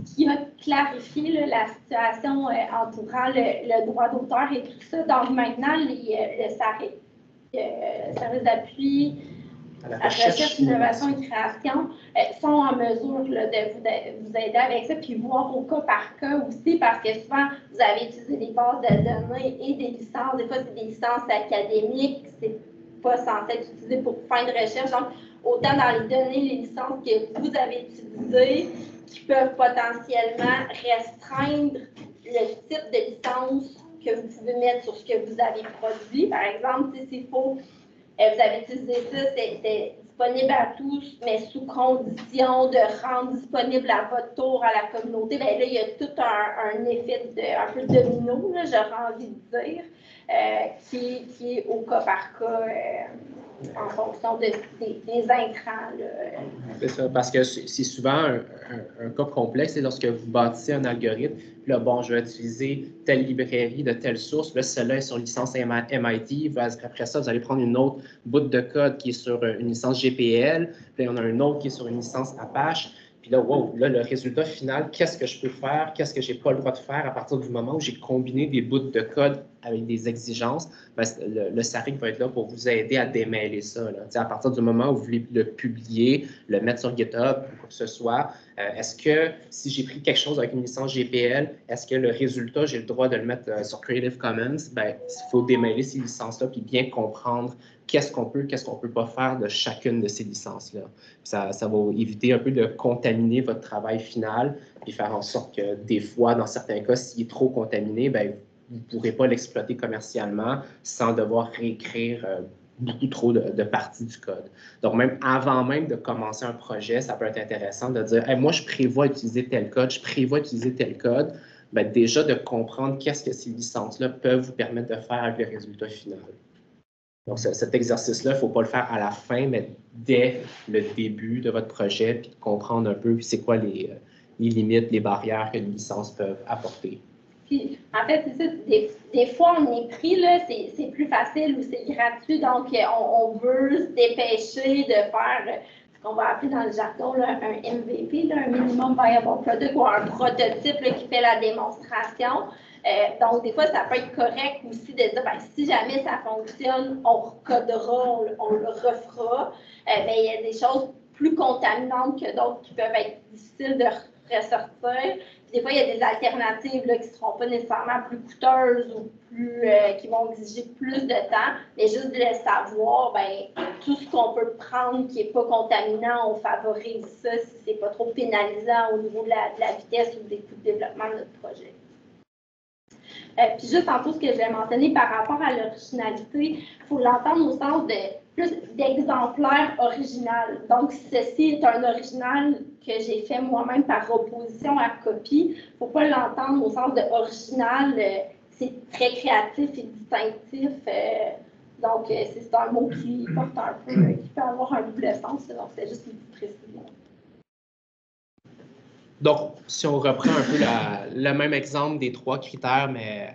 qui a clarifié là, la situation entourant le droit d'auteur et tout ça. Donc maintenant, le SARIC, service d'appui à la recherche, innovation et création, sont en mesure là, de vous aider avec ça, puis voir au cas par cas aussi, parce que souvent, vous avez utilisé des bases de données et des licences. Des fois, c'est des licences académiques, c'est pas censé être utilisé pour fin de recherche. Donc, autant dans les données, les licences que vous avez utilisées, qui peuvent potentiellement restreindre le type de licence que vous pouvez mettre sur ce que vous avez produit. Par exemple, s'il faut vous avez utilisé ça, c'était disponible à tous, mais sous condition de rendre disponible à votre tour à la communauté. Bien, là, il y a tout un effet un peu domino, j'aurais envie de dire, qui est au cas par cas en fonction des intrants. C'est ça, parce que c'est souvent un cas complexe, c'est lorsque vous bâtissez un algorithme, puis là, bon, je vais utiliser telle librairie de telle source, là, celle-là est sur licence MIT, après ça, vous allez prendre une autre bout de code qui est sur une licence GPL, puis on a un autre qui est sur une licence Apache, puis là, wow, là, le résultat final, qu'est-ce que je peux faire, qu'est-ce que je n'ai pas le droit de faire à partir du moment où j'ai combiné des bouts de code avec des exigences, ben, le SARIC va être là pour vous aider à démêler ça. Là. À partir du moment où vous voulez le publier, le mettre sur GitHub, ou quoi que ce soit, est-ce que si j'ai pris quelque chose avec une licence GPL, est-ce que le résultat, j'ai le droit de le mettre sur Creative Commons? Ben, il faut démêler ces licences-là puis bien comprendre qu'est-ce qu'on peut pas faire de chacune de ces licences-là. Ça va éviter un peu de contaminer votre travail final et faire en sorte que des fois, dans certains cas, s'il est trop contaminé, ben, vous ne pourrez pas l'exploiter commercialement sans devoir réécrire beaucoup trop de parties du code. Donc, même avant même de commencer un projet, ça peut être intéressant de dire hey, « moi, je prévois utiliser tel code, je prévois utiliser tel code ». Ben, déjà, de comprendre qu'est-ce que ces licences-là peuvent vous permettre de faire avec le résultat final. Donc, cet exercice-là, il ne faut pas le faire à la fin, mais dès le début de votre projet, puis de comprendre un peu c'est quoi les limites, les barrières que les licences peuvent apporter. Puis, en fait, c'est ça, des fois, on est pris, là, c'est plus facile ou c'est gratuit, donc on veut se dépêcher de faire ce qu'on va appeler dans le jargon là, un MVP, là, un Minimum Viable Product, ou un prototype là, qui fait la démonstration. Donc, des fois, ça peut être correct aussi de dire, ben, si jamais ça fonctionne, on recodera, on le refera. Mais il y a des choses plus contaminantes que d'autres qui peuvent être difficiles de ressortir. Puis des fois, il y a des alternatives là, qui ne seront pas nécessairement plus coûteuses ou qui vont exiger plus de temps. Mais juste de le savoir, ben, tout ce qu'on peut prendre qui n'est pas contaminant, on favorise ça si ce n'est pas trop pénalisant au niveau de la vitesse ou des coûts de développement de notre projet. Puis juste en tout ce que je vais mentionner par rapport à l'originalité, il faut l'entendre au sens de plus d'exemplaires original. Donc, ceci est un original que j'ai fait moi-même par opposition à copie. Il ne faut pas l'entendre au sens de original, c'est très créatif et distinctif. Donc, c'est un mot qui porte un peu, qui peut avoir un double sens. Donc, c'est juste une petite précision. Donc, si on reprend un peu le même exemple des 3 critères, mais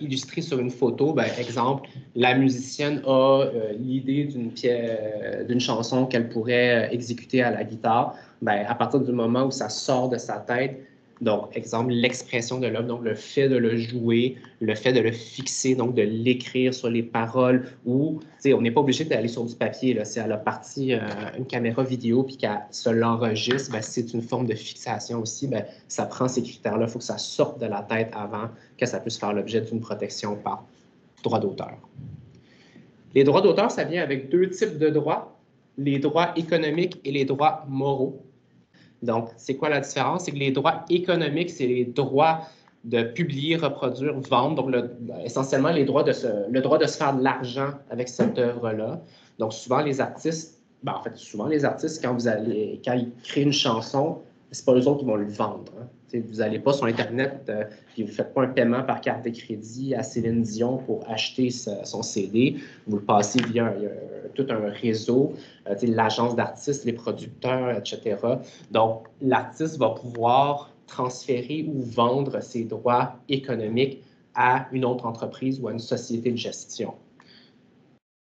illustré sur une photo, ben, exemple, la musicienne a l'idée d'une chanson qu'elle pourrait exécuter à la guitare. Ben, à partir du moment où ça sort de sa tête, donc, exemple, l'expression de l'œuvre, donc le fait de le jouer, le fait de le fixer, donc de l'écrire sur les paroles, ou, tu sais, on n'est pas obligé d'aller sur du papier, là, si elle a parti une caméra vidéo puis qu'elle se l'enregistre, ben, c'est une forme de fixation aussi, ben, ça prend ces critères-là, il faut que ça sorte de la tête avant que ça puisse faire l'objet d'une protection par droit d'auteur. Les droits d'auteur, ça vient avec 2 types de droits, les droits économiques et les droits moraux. Donc, c'est quoi la différence? C'est que les droits économiques, c'est les droits de publier, reproduire, vendre, donc essentiellement le droit de se faire de l'argent avec cette œuvre-là. Donc, souvent les artistes, quand ils créent une chanson, c'est pas eux autres qui vont le vendre. Hein. Vous n'allez pas sur Internet et vous ne faites pas un paiement par carte de crédit à Céline Dion pour acheter son CD. Vous le passez via tout un réseau, l'agence d'artistes, les producteurs, etc. Donc, l'artiste va pouvoir transférer ou vendre ses droits économiques à une autre entreprise ou à une société de gestion.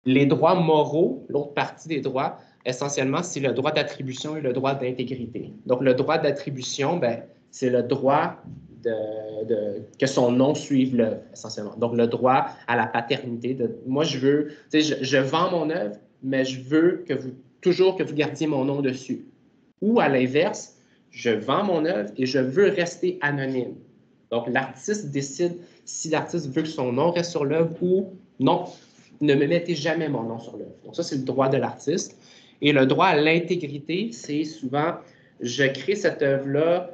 Les droits moraux, l'autre partie des droits, essentiellement, c'est le droit d'attribution et le droit d'intégrité. Donc, le droit d'attribution, ben, c'est le droit que son nom suive l'œuvre, essentiellement. Donc, le droit à la paternité. Moi, je vends mon œuvre, mais je veux toujours que vous gardiez mon nom dessus. Ou à l'inverse, je vends mon œuvre et je veux rester anonyme. Donc, l'artiste décide si l'artiste veut que son nom reste sur l'œuvre ou non, ne me mettez jamais mon nom sur l'œuvre. Donc, ça, c'est le droit de l'artiste. Et le droit à l'intégrité, c'est souvent, je crée cette œuvre-là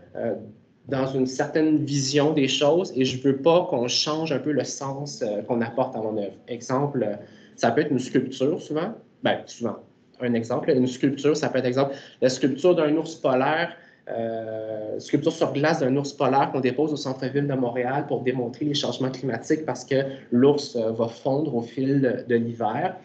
dans une certaine vision des choses et je ne veux pas qu'on change un peu le sens qu'on apporte à mon œuvre. Exemple, ça peut être une sculpture souvent. Bien, souvent. Un exemple, une sculpture, ça peut être exemple, la sculpture d'un ours polaire, sculpture sur glace d'un ours polaire qu'on dépose au centre-ville de Montréal pour démontrer les changements climatiques parce que l'ours va fondre au fil de l'hiver.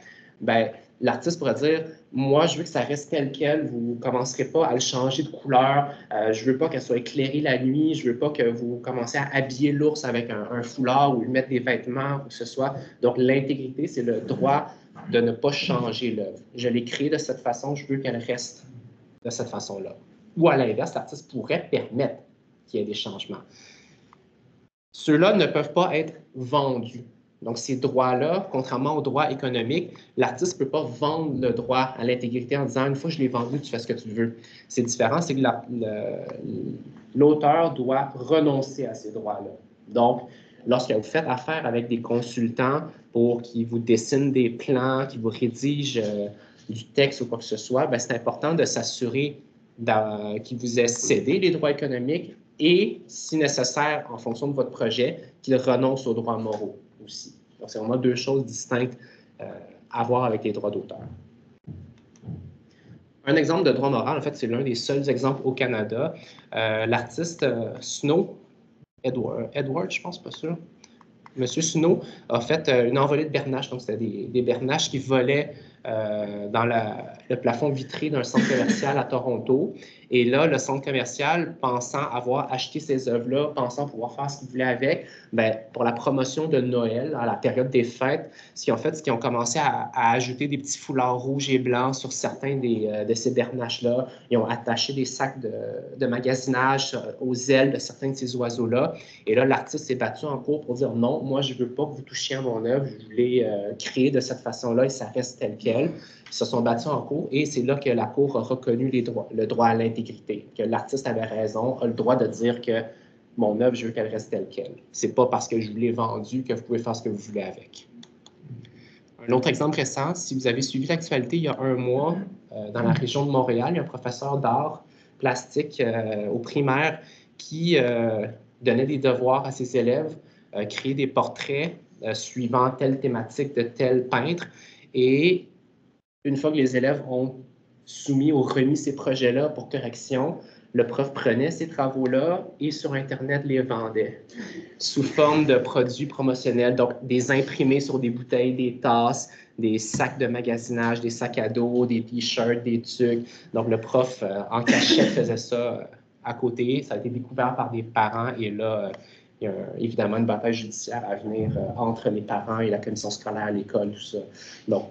Bien, l'artiste pourrait dire, moi, je veux que ça reste tel quel, vous ne commencerez pas à le changer de couleur, je ne veux pas qu'elle soit éclairée la nuit, je ne veux pas que vous commenciez à habiller l'ours avec un foulard ou lui mettre des vêtements ou que ce soit. Donc, l'intégrité, c'est le droit de ne pas changer l'œuvre. Je l'ai créée de cette façon, je veux qu'elle reste de cette façon-là. Ou à l'inverse, l'artiste pourrait permettre qu'il y ait des changements. Ceux-là ne peuvent pas être vendus. Donc, ces droits-là, contrairement aux droits économiques, l'artiste ne peut pas vendre le droit à l'intégrité en disant « une fois que je l'ai vendu, tu fais ce que tu veux ». C'est différent, c'est que l'auteur doit renoncer à ces droits-là. Donc, lorsque vous faites affaire avec des consultants pour qu'ils vous dessinent des plans, qu'ils vous rédigent du texte ou quoi que ce soit, bien, c'est important de s'assurer qu'ils vous aient cédé les droits économiques et, si nécessaire, en fonction de votre projet, qu'ils renoncent aux droits moraux aussi. Donc, c'est vraiment 2 choses distinctes à voir avec les droits d'auteur. Un exemple de droit moral, en fait, c'est l'un des seuls exemples au Canada. L'artiste Snow, Edward, je pense, pas sûr. Monsieur Snow a fait une envolée de bernaches. Donc, c'était des bernaches qui volaient dans le plafond vitré d'un centre commercial à Toronto. Et là, le centre commercial, pensant avoir acheté ces œuvres-là, pensant pouvoir faire ce qu'il voulait avec, bien, pour la promotion de Noël, à la période des fêtes, ce qu'ils ont fait, c'est qu'ils ont commencé à ajouter des petits foulards rouges et blancs sur certains de ces bernaches-là. Ils ont attaché des sacs de magasinage aux ailes de certains de ces oiseaux-là. Et là, l'artiste s'est battu en cours pour dire non, moi, je ne veux pas que vous touchiez à mon œuvre, je l'ai créée de cette façon-là et ça reste tel quel. Ils se sont battus en cours et c'est là que la Cour a reconnu le droit à l'intégrité, que l'artiste avait raison, a le droit de dire que mon œuvre, je veux qu'elle reste telle quelle. Ce n'est pas parce que je vous l'ai vendue que vous pouvez faire ce que vous voulez avec. Un autre exemple récent, si vous avez suivi l'actualité il y a un mois, dans la région de Montréal, il y a un professeur d'art plastique au primaire qui donnait des devoirs à ses élèves, créer des portraits suivant telle thématique de tel peintre. Et une fois que les élèves ont soumis ou remis ces projets-là pour correction, le prof prenait ces travaux-là et sur Internet les vendait sous forme de produits promotionnels, donc des imprimés sur des bouteilles, des tasses, des sacs de magasinage, des sacs à dos, des t-shirts, des tucs. Donc le prof, en cachette, faisait ça à côté. Ça a été découvert par des parents et là, il y a évidemment une bataille judiciaire à venir entre les parents et la commission scolaire, l'école, tout ça. Donc,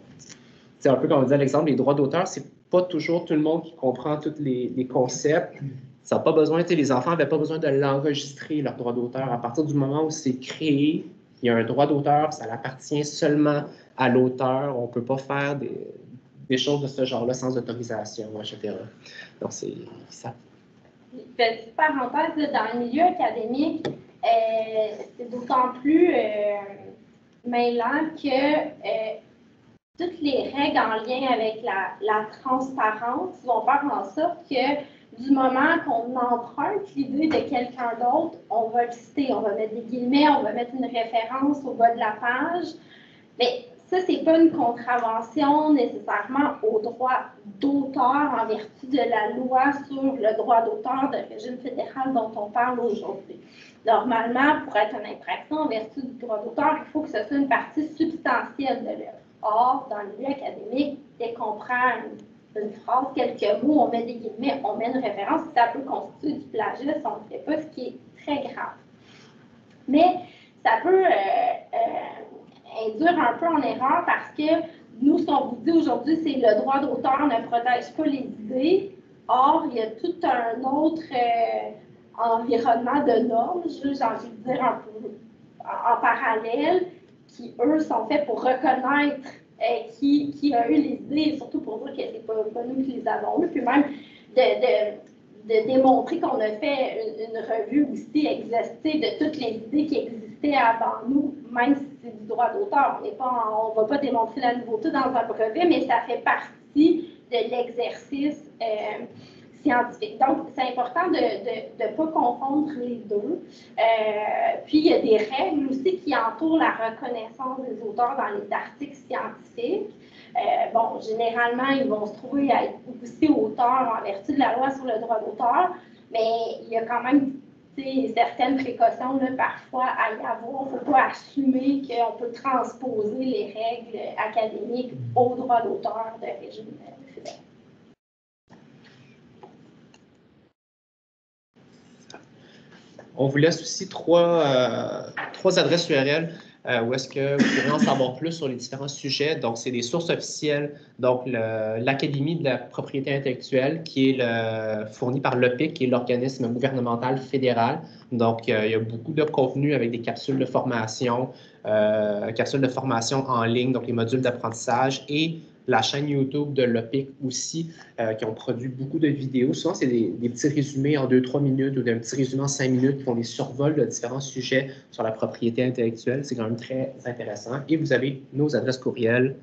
c'est un peu comme on disait l'exemple, les droits d'auteur, c'est pas toujours tout le monde qui comprend tous les concepts. Ça n'a pas besoin, les enfants n'avaient pas besoin de l'enregistrer, leur droit d'auteur. À partir du moment où c'est créé, il y a un droit d'auteur, ça appartient seulement à l'auteur. On ne peut pas faire des choses de ce genre-là sans autorisation, etc. Donc, c'est ça. Petite parenthèse, là, dans le milieu académique, c'est d'autant plus mêlant que toutes les règles en lien avec la transparence vont faire en sorte que du moment qu'on emprunte l'idée de quelqu'un d'autre, on va le citer, on va mettre des guillemets, on va mettre une référence au bas de la page. Mais ça, ce n'est pas une contravention nécessairement au droit d'auteur en vertu de la loi sur le droit d'auteur de régime fédéral dont on parle aujourd'hui. Normalement, pour être une infraction en vertu du droit d'auteur, il faut que ce soit une partie substantielle de l'œuvre. Or, dans le milieu académique, dès qu'on prend une phrase, quelques mots, on met des guillemets, on met une référence, ça peut constituer du plagiat si on ne fait pas, ce qui est très grave. Mais ça peut induire un peu en erreur parce que nous, ce qu'on vous dit aujourd'hui, c'est le droit d'auteur ne protège pas les idées. Or, il y a tout un autre environnement de normes, j'ai envie de dire un peu en parallèle, qui, eux, sont faits pour reconnaître qui a eu les idées, et surtout pour dire que ce n'est pas nous qui les avons eues, puis même de démontrer qu'on a fait une revue aussi exhaustive de toutes les idées qui existaient avant nous, même si c'est du droit d'auteur. On ne va pas démontrer la nouveauté dans un brevet, mais ça fait partie de l'exercice scientifique. Donc, c'est important de ne pas confondre les deux. Puis, il y a des règles aussi qui entourent la reconnaissance des auteurs dans les articles scientifiques. Bon, généralement, ils vont se trouver à être aussi auteurs en vertu de la loi sur le droit d'auteur, mais il y a quand même certaines précautions là, parfois à y avoir. Il ne faut pas assumer qu'on peut transposer les règles académiques au droit d'auteur de régime fédéral. On vous laisse aussi trois adresses URL où est-ce que vous pourrez en savoir plus sur les différents sujets. Donc, c'est des sources officielles. Donc, l'Académie de la propriété intellectuelle qui est fournie par l'OPIC, qui est l'organisme gouvernemental fédéral. Donc, il y a beaucoup de contenu avec des capsules de formation en ligne, donc les modules d'apprentissage et la chaîne YouTube de l'OPIC aussi, qui ont produit beaucoup de vidéos. Souvent, c'est des petits résumés en 2-3 minutes ou d'un petit résumé en 5 minutes qui font des survols de différents sujets sur la propriété intellectuelle. C'est quand même très intéressant. Et vous avez nos adresses courriel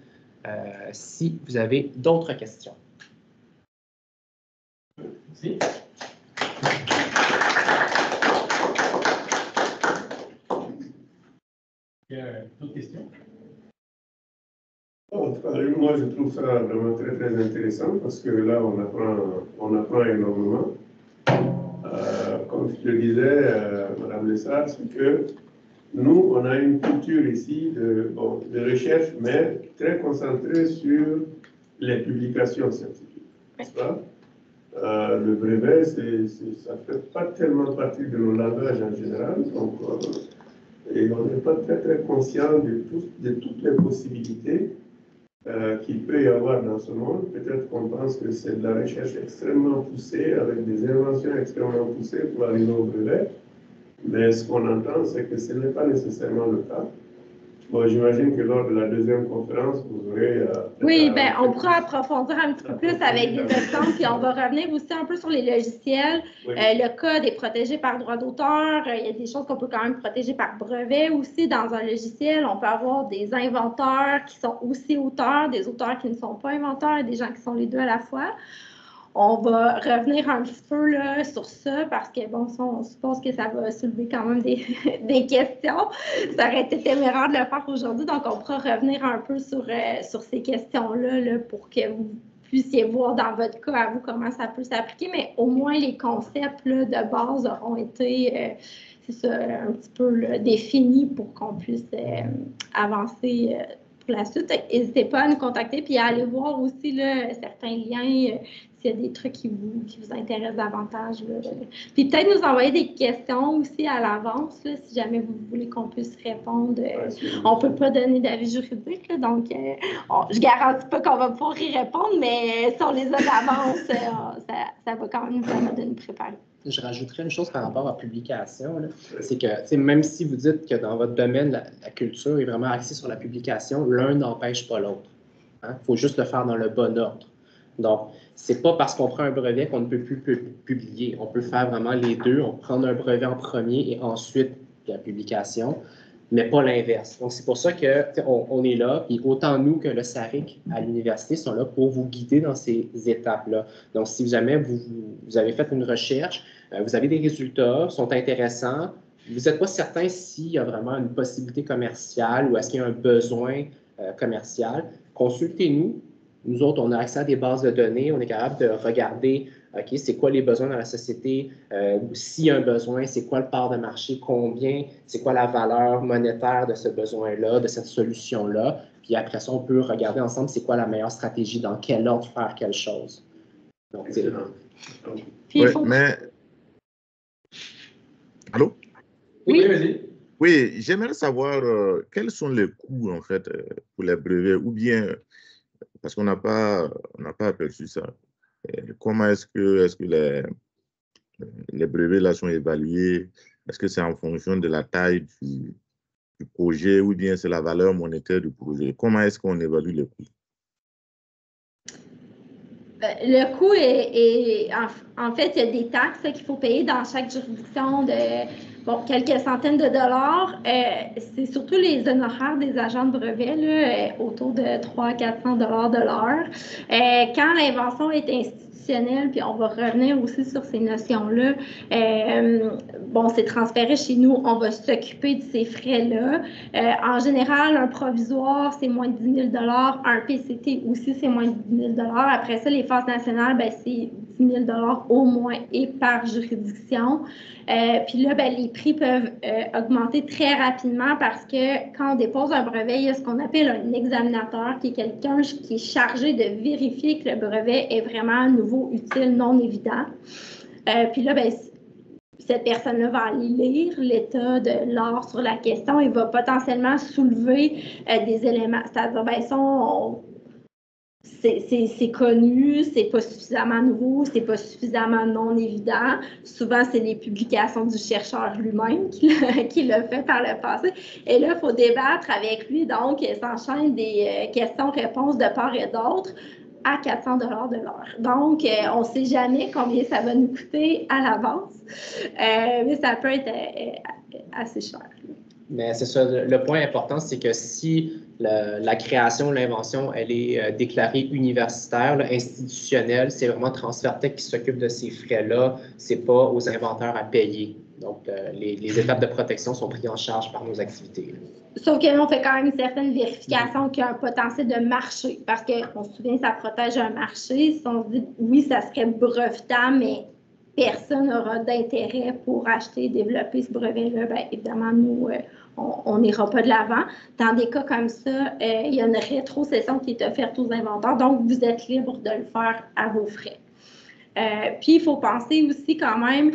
si vous avez d'autres questions. Merci. Il y a d'autres questions? En tout cas, moi, je trouve ça vraiment très, très intéressant parce que là, on apprend énormément. Comme je le disais, Madame Lessard, c'est que nous, on a une culture ici de recherche, mais très concentrée sur les publications scientifiques. N'est-ce pas? Le brevet, ça ne fait pas tellement partie de nos langages en général, donc, et on n'est pas très, très conscient de toutes les possibilités qu'il peut y avoir dans ce monde. Peut-être qu'on pense que c'est de la recherche extrêmement poussée, avec des inventions extrêmement poussées pour arriver au brevet. Mais ce qu'on entend, c'est que ce n'est pas nécessairement le cas. Bon, j'imagine que lors de la deuxième conférence, vous aurez... oui, ben, on pourra approfondir un petit peu plus avec des exemples, puis on va revenir aussi un peu sur les logiciels. Oui. Le code est protégé par droit d'auteur. Il y a des choses qu'on peut quand même protéger par brevet aussi. Dans un logiciel, on peut avoir des inventeurs qui sont aussi auteurs, des auteurs qui ne sont pas inventeurs et des gens qui sont les deux à la fois. On va revenir un petit peu là, sur ça parce que, bon, on suppose que ça va soulever quand même des questions. Ça aurait été téméraire de le faire aujourd'hui, donc on pourra revenir un peu sur ces questions-là là, pour que vous puissiez voir dans votre cas à vous comment ça peut s'appliquer, mais au moins les concepts là, de base auront été c'est ça, un petit peu là, définis pour qu'on puisse avancer pour la suite. N'hésitez pas à nous contacter puis à aller voir aussi là, certains liens s'il y a des trucs qui vous intéressent davantage. Là. Puis peut-être nous envoyer des questions aussi à l'avance, là, si jamais vous voulez qu'on puisse répondre. On ne peut pas donner d'avis juridique, là, donc je ne garantis pas qu'on va pouvoir y répondre, mais si on les a d'avance, ça va quand même nous permettre de nous préparer. Je rajouterais une chose par rapport à la publication, c'est que même si vous dites que dans votre domaine, la culture est vraiment axée sur la publication, l'un n'empêche pas l'autre. Il faut juste le faire dans le bon ordre. Donc, ce n'est pas parce qu'on prend un brevet qu'on ne peut plus publier. On peut faire vraiment les deux. On prend un brevet en premier et ensuite la publication, mais pas l'inverse. Donc, c'est pour ça qu'on est là, et autant nous que le SARIC à l'université sont là pour vous guider dans ces étapes-là. Donc, si jamais vous avez fait une recherche, vous avez des résultats, sont intéressants, vous n'êtes pas certain s'il y a vraiment une possibilité commerciale ou est-ce qu'il y a un besoin commercial, consultez-nous. Nous autres, on a accès à des bases de données, on est capable de regarder, OK, c'est quoi les besoins dans la société, s'il y a un besoin, c'est quoi le part de marché, combien, c'est quoi la valeur monétaire de ce besoin-là, de cette solution-là. Puis après ça, on peut regarder ensemble c'est quoi la meilleure stratégie, dans quel ordre faire quelle chose. Donc, oui, mais... Allô? Oui, vas-y. Oui, j'aimerais savoir quels sont les coûts, en fait, pour les brevets, ou bien... Parce qu'on n'a pas aperçu ça. Comment est-ce que les brevets là sont évalués? Est-ce que c'est en fonction de la taille du projet ou bien c'est la valeur monétaire du projet? Comment est-ce qu'on évalue le coût? Le coût est en fait, il y a des taxes qu'il faut payer dans chaque juridiction de quelques centaines de dollars. C'est surtout les honoraires des agents de brevet, là, autour de 300-400 dollars de l'heure. Quand l'invention est institutionnelle, puis on va revenir aussi sur ces notions-là, c'est transféré chez nous, on va s'occuper de ces frais-là. En général, un provisoire, c'est moins de 10 000 un PCT aussi, c'est moins de 10 000 Après ça, les phases nationales, c'est 10 000 au moins et par juridiction. Puis là, les prix peuvent augmenter très rapidement parce que quand on dépose un brevet, il y a ce qu'on appelle un examinateur, qui est quelqu'un qui est chargé de vérifier que le brevet est vraiment nouveau, utile, non évident. Puis là, cette personne-là va aller lire l'état de l'art sur la question et va potentiellement soulever des éléments. C'est-à-dire, c'est connu, c'est pas suffisamment nouveau, c'est pas suffisamment non évident. Souvent, c'est les publications du chercheur lui-même qui l'a fait par le passé. Et là, il faut débattre avec lui. Donc, il s'enchaîne des questions-réponses de part et d'autre à 400 de l'heure. Donc, on ne sait jamais combien ça va nous coûter à l'avance, mais ça peut être assez cher. Mais c'est ça, le point important, c'est que si la création, l'invention, elle est déclarée universitaire, là, institutionnelle, c'est vraiment Transfertech qui s'occupe de ces frais-là, c'est pas aux inventeurs à payer. Donc, les étapes de protection sont prises en charge par nos activités. Sauf que là, on fait quand même une certaine vérification qu'il y a un potentiel de marché. Parce qu'on se souvient, ça protège un marché. Si on se dit, oui, ça serait brevetable, mais personne n'aura d'intérêt pour acheter et développer ce brevet-là, bien évidemment, nous, on n'ira pas de l'avant. Dans des cas comme ça, il y a une rétrocession qui est offerte aux inventeurs, donc vous êtes libre de le faire à vos frais. Puis, il faut penser aussi quand même,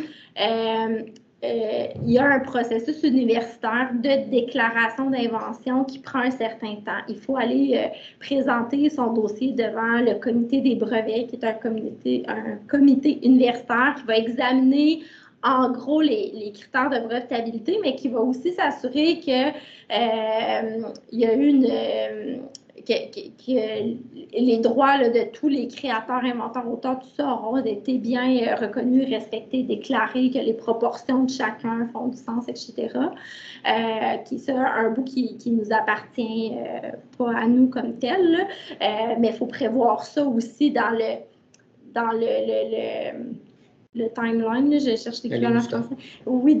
il y a un processus universitaire de déclaration d'invention qui prend un certain temps. Il faut aller présenter son dossier devant le comité des brevets, qui est un comité universitaire qui va examiner en gros les critères de brevetabilité, mais qui va aussi s'assurer que il y a une que les droits là, de tous les créateurs, inventeurs, auteurs, tout ça auront été bien reconnus, respectés, déclarés, que les proportions de chacun font du sens, etc. C'est un bout qui nous appartient pas à nous comme tel, là, mais il faut prévoir ça aussi dans le timeline, là, je cherche l'équivalent en français. Oui,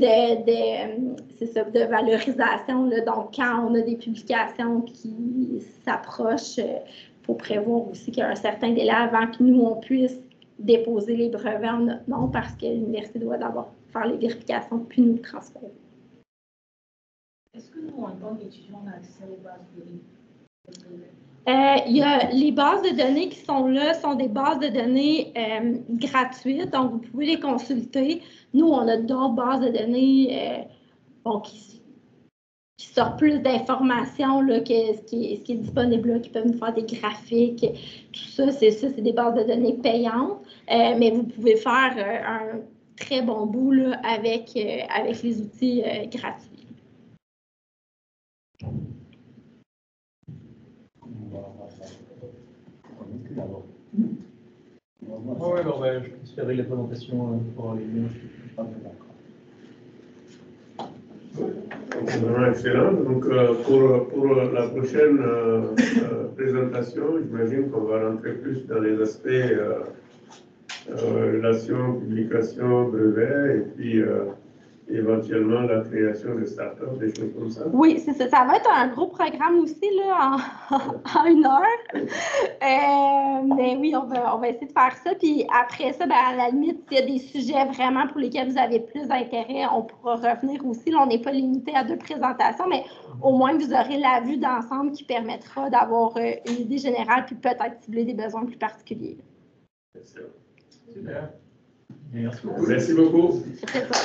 c'est ça, de valorisation. Là, donc, quand on a des publications qui s'approchent, il faut prévoir aussi qu'il y a un certain délai avant que nous, on puisse déposer les brevets en notre nom parce que l'université doit d'abord faire les vérifications puis nous transférer. Est-ce que nous, en tant qu'étudiants, on a accès aux bases de données? Il y a les bases de données qui sont là, sont des bases de données gratuites, donc vous pouvez les consulter. Nous, on a d'autres bases de données qui sortent plus d'informations que ce qui est disponible là, qui peuvent nous faire des graphiques. Tout ça, c'est des bases de données payantes, mais vous pouvez faire un très bon bout là, avec les outils gratuits. Oui, bon, ben, je transférerai la présentation pour les liens. C'est vraiment excellent. Donc, pour la prochaine présentation, j'imagine qu'on va rentrer plus dans les aspects relations, publication, brevet, et puis éventuellement la création de start-up, des choses comme ça. Oui, c'est ça. Ça va être un gros programme aussi là, en 1 heure. Mais oui, on va essayer de faire ça. Puis après ça, ben, à la limite, s'il y a des sujets vraiment pour lesquels vous avez plus d'intérêt, on pourra revenir aussi. Là, on n'est pas limité à 2 présentations, mais au moins vous aurez la vue d'ensemble qui permettra d'avoir une idée générale puis peut-être cibler des besoins plus particuliers. Super. Merci beaucoup. Merci beaucoup. C'est ça.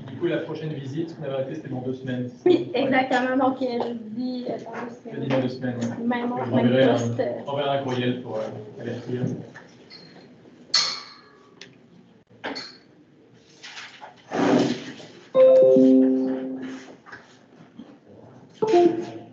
Du coup, la prochaine visite, on avait arrêté, c'était dans 2 semaines. Oui, exactement. Donc, je dis dans 2 semaines. Ouais. Même on enverra un courriel pour avertir. Thank you.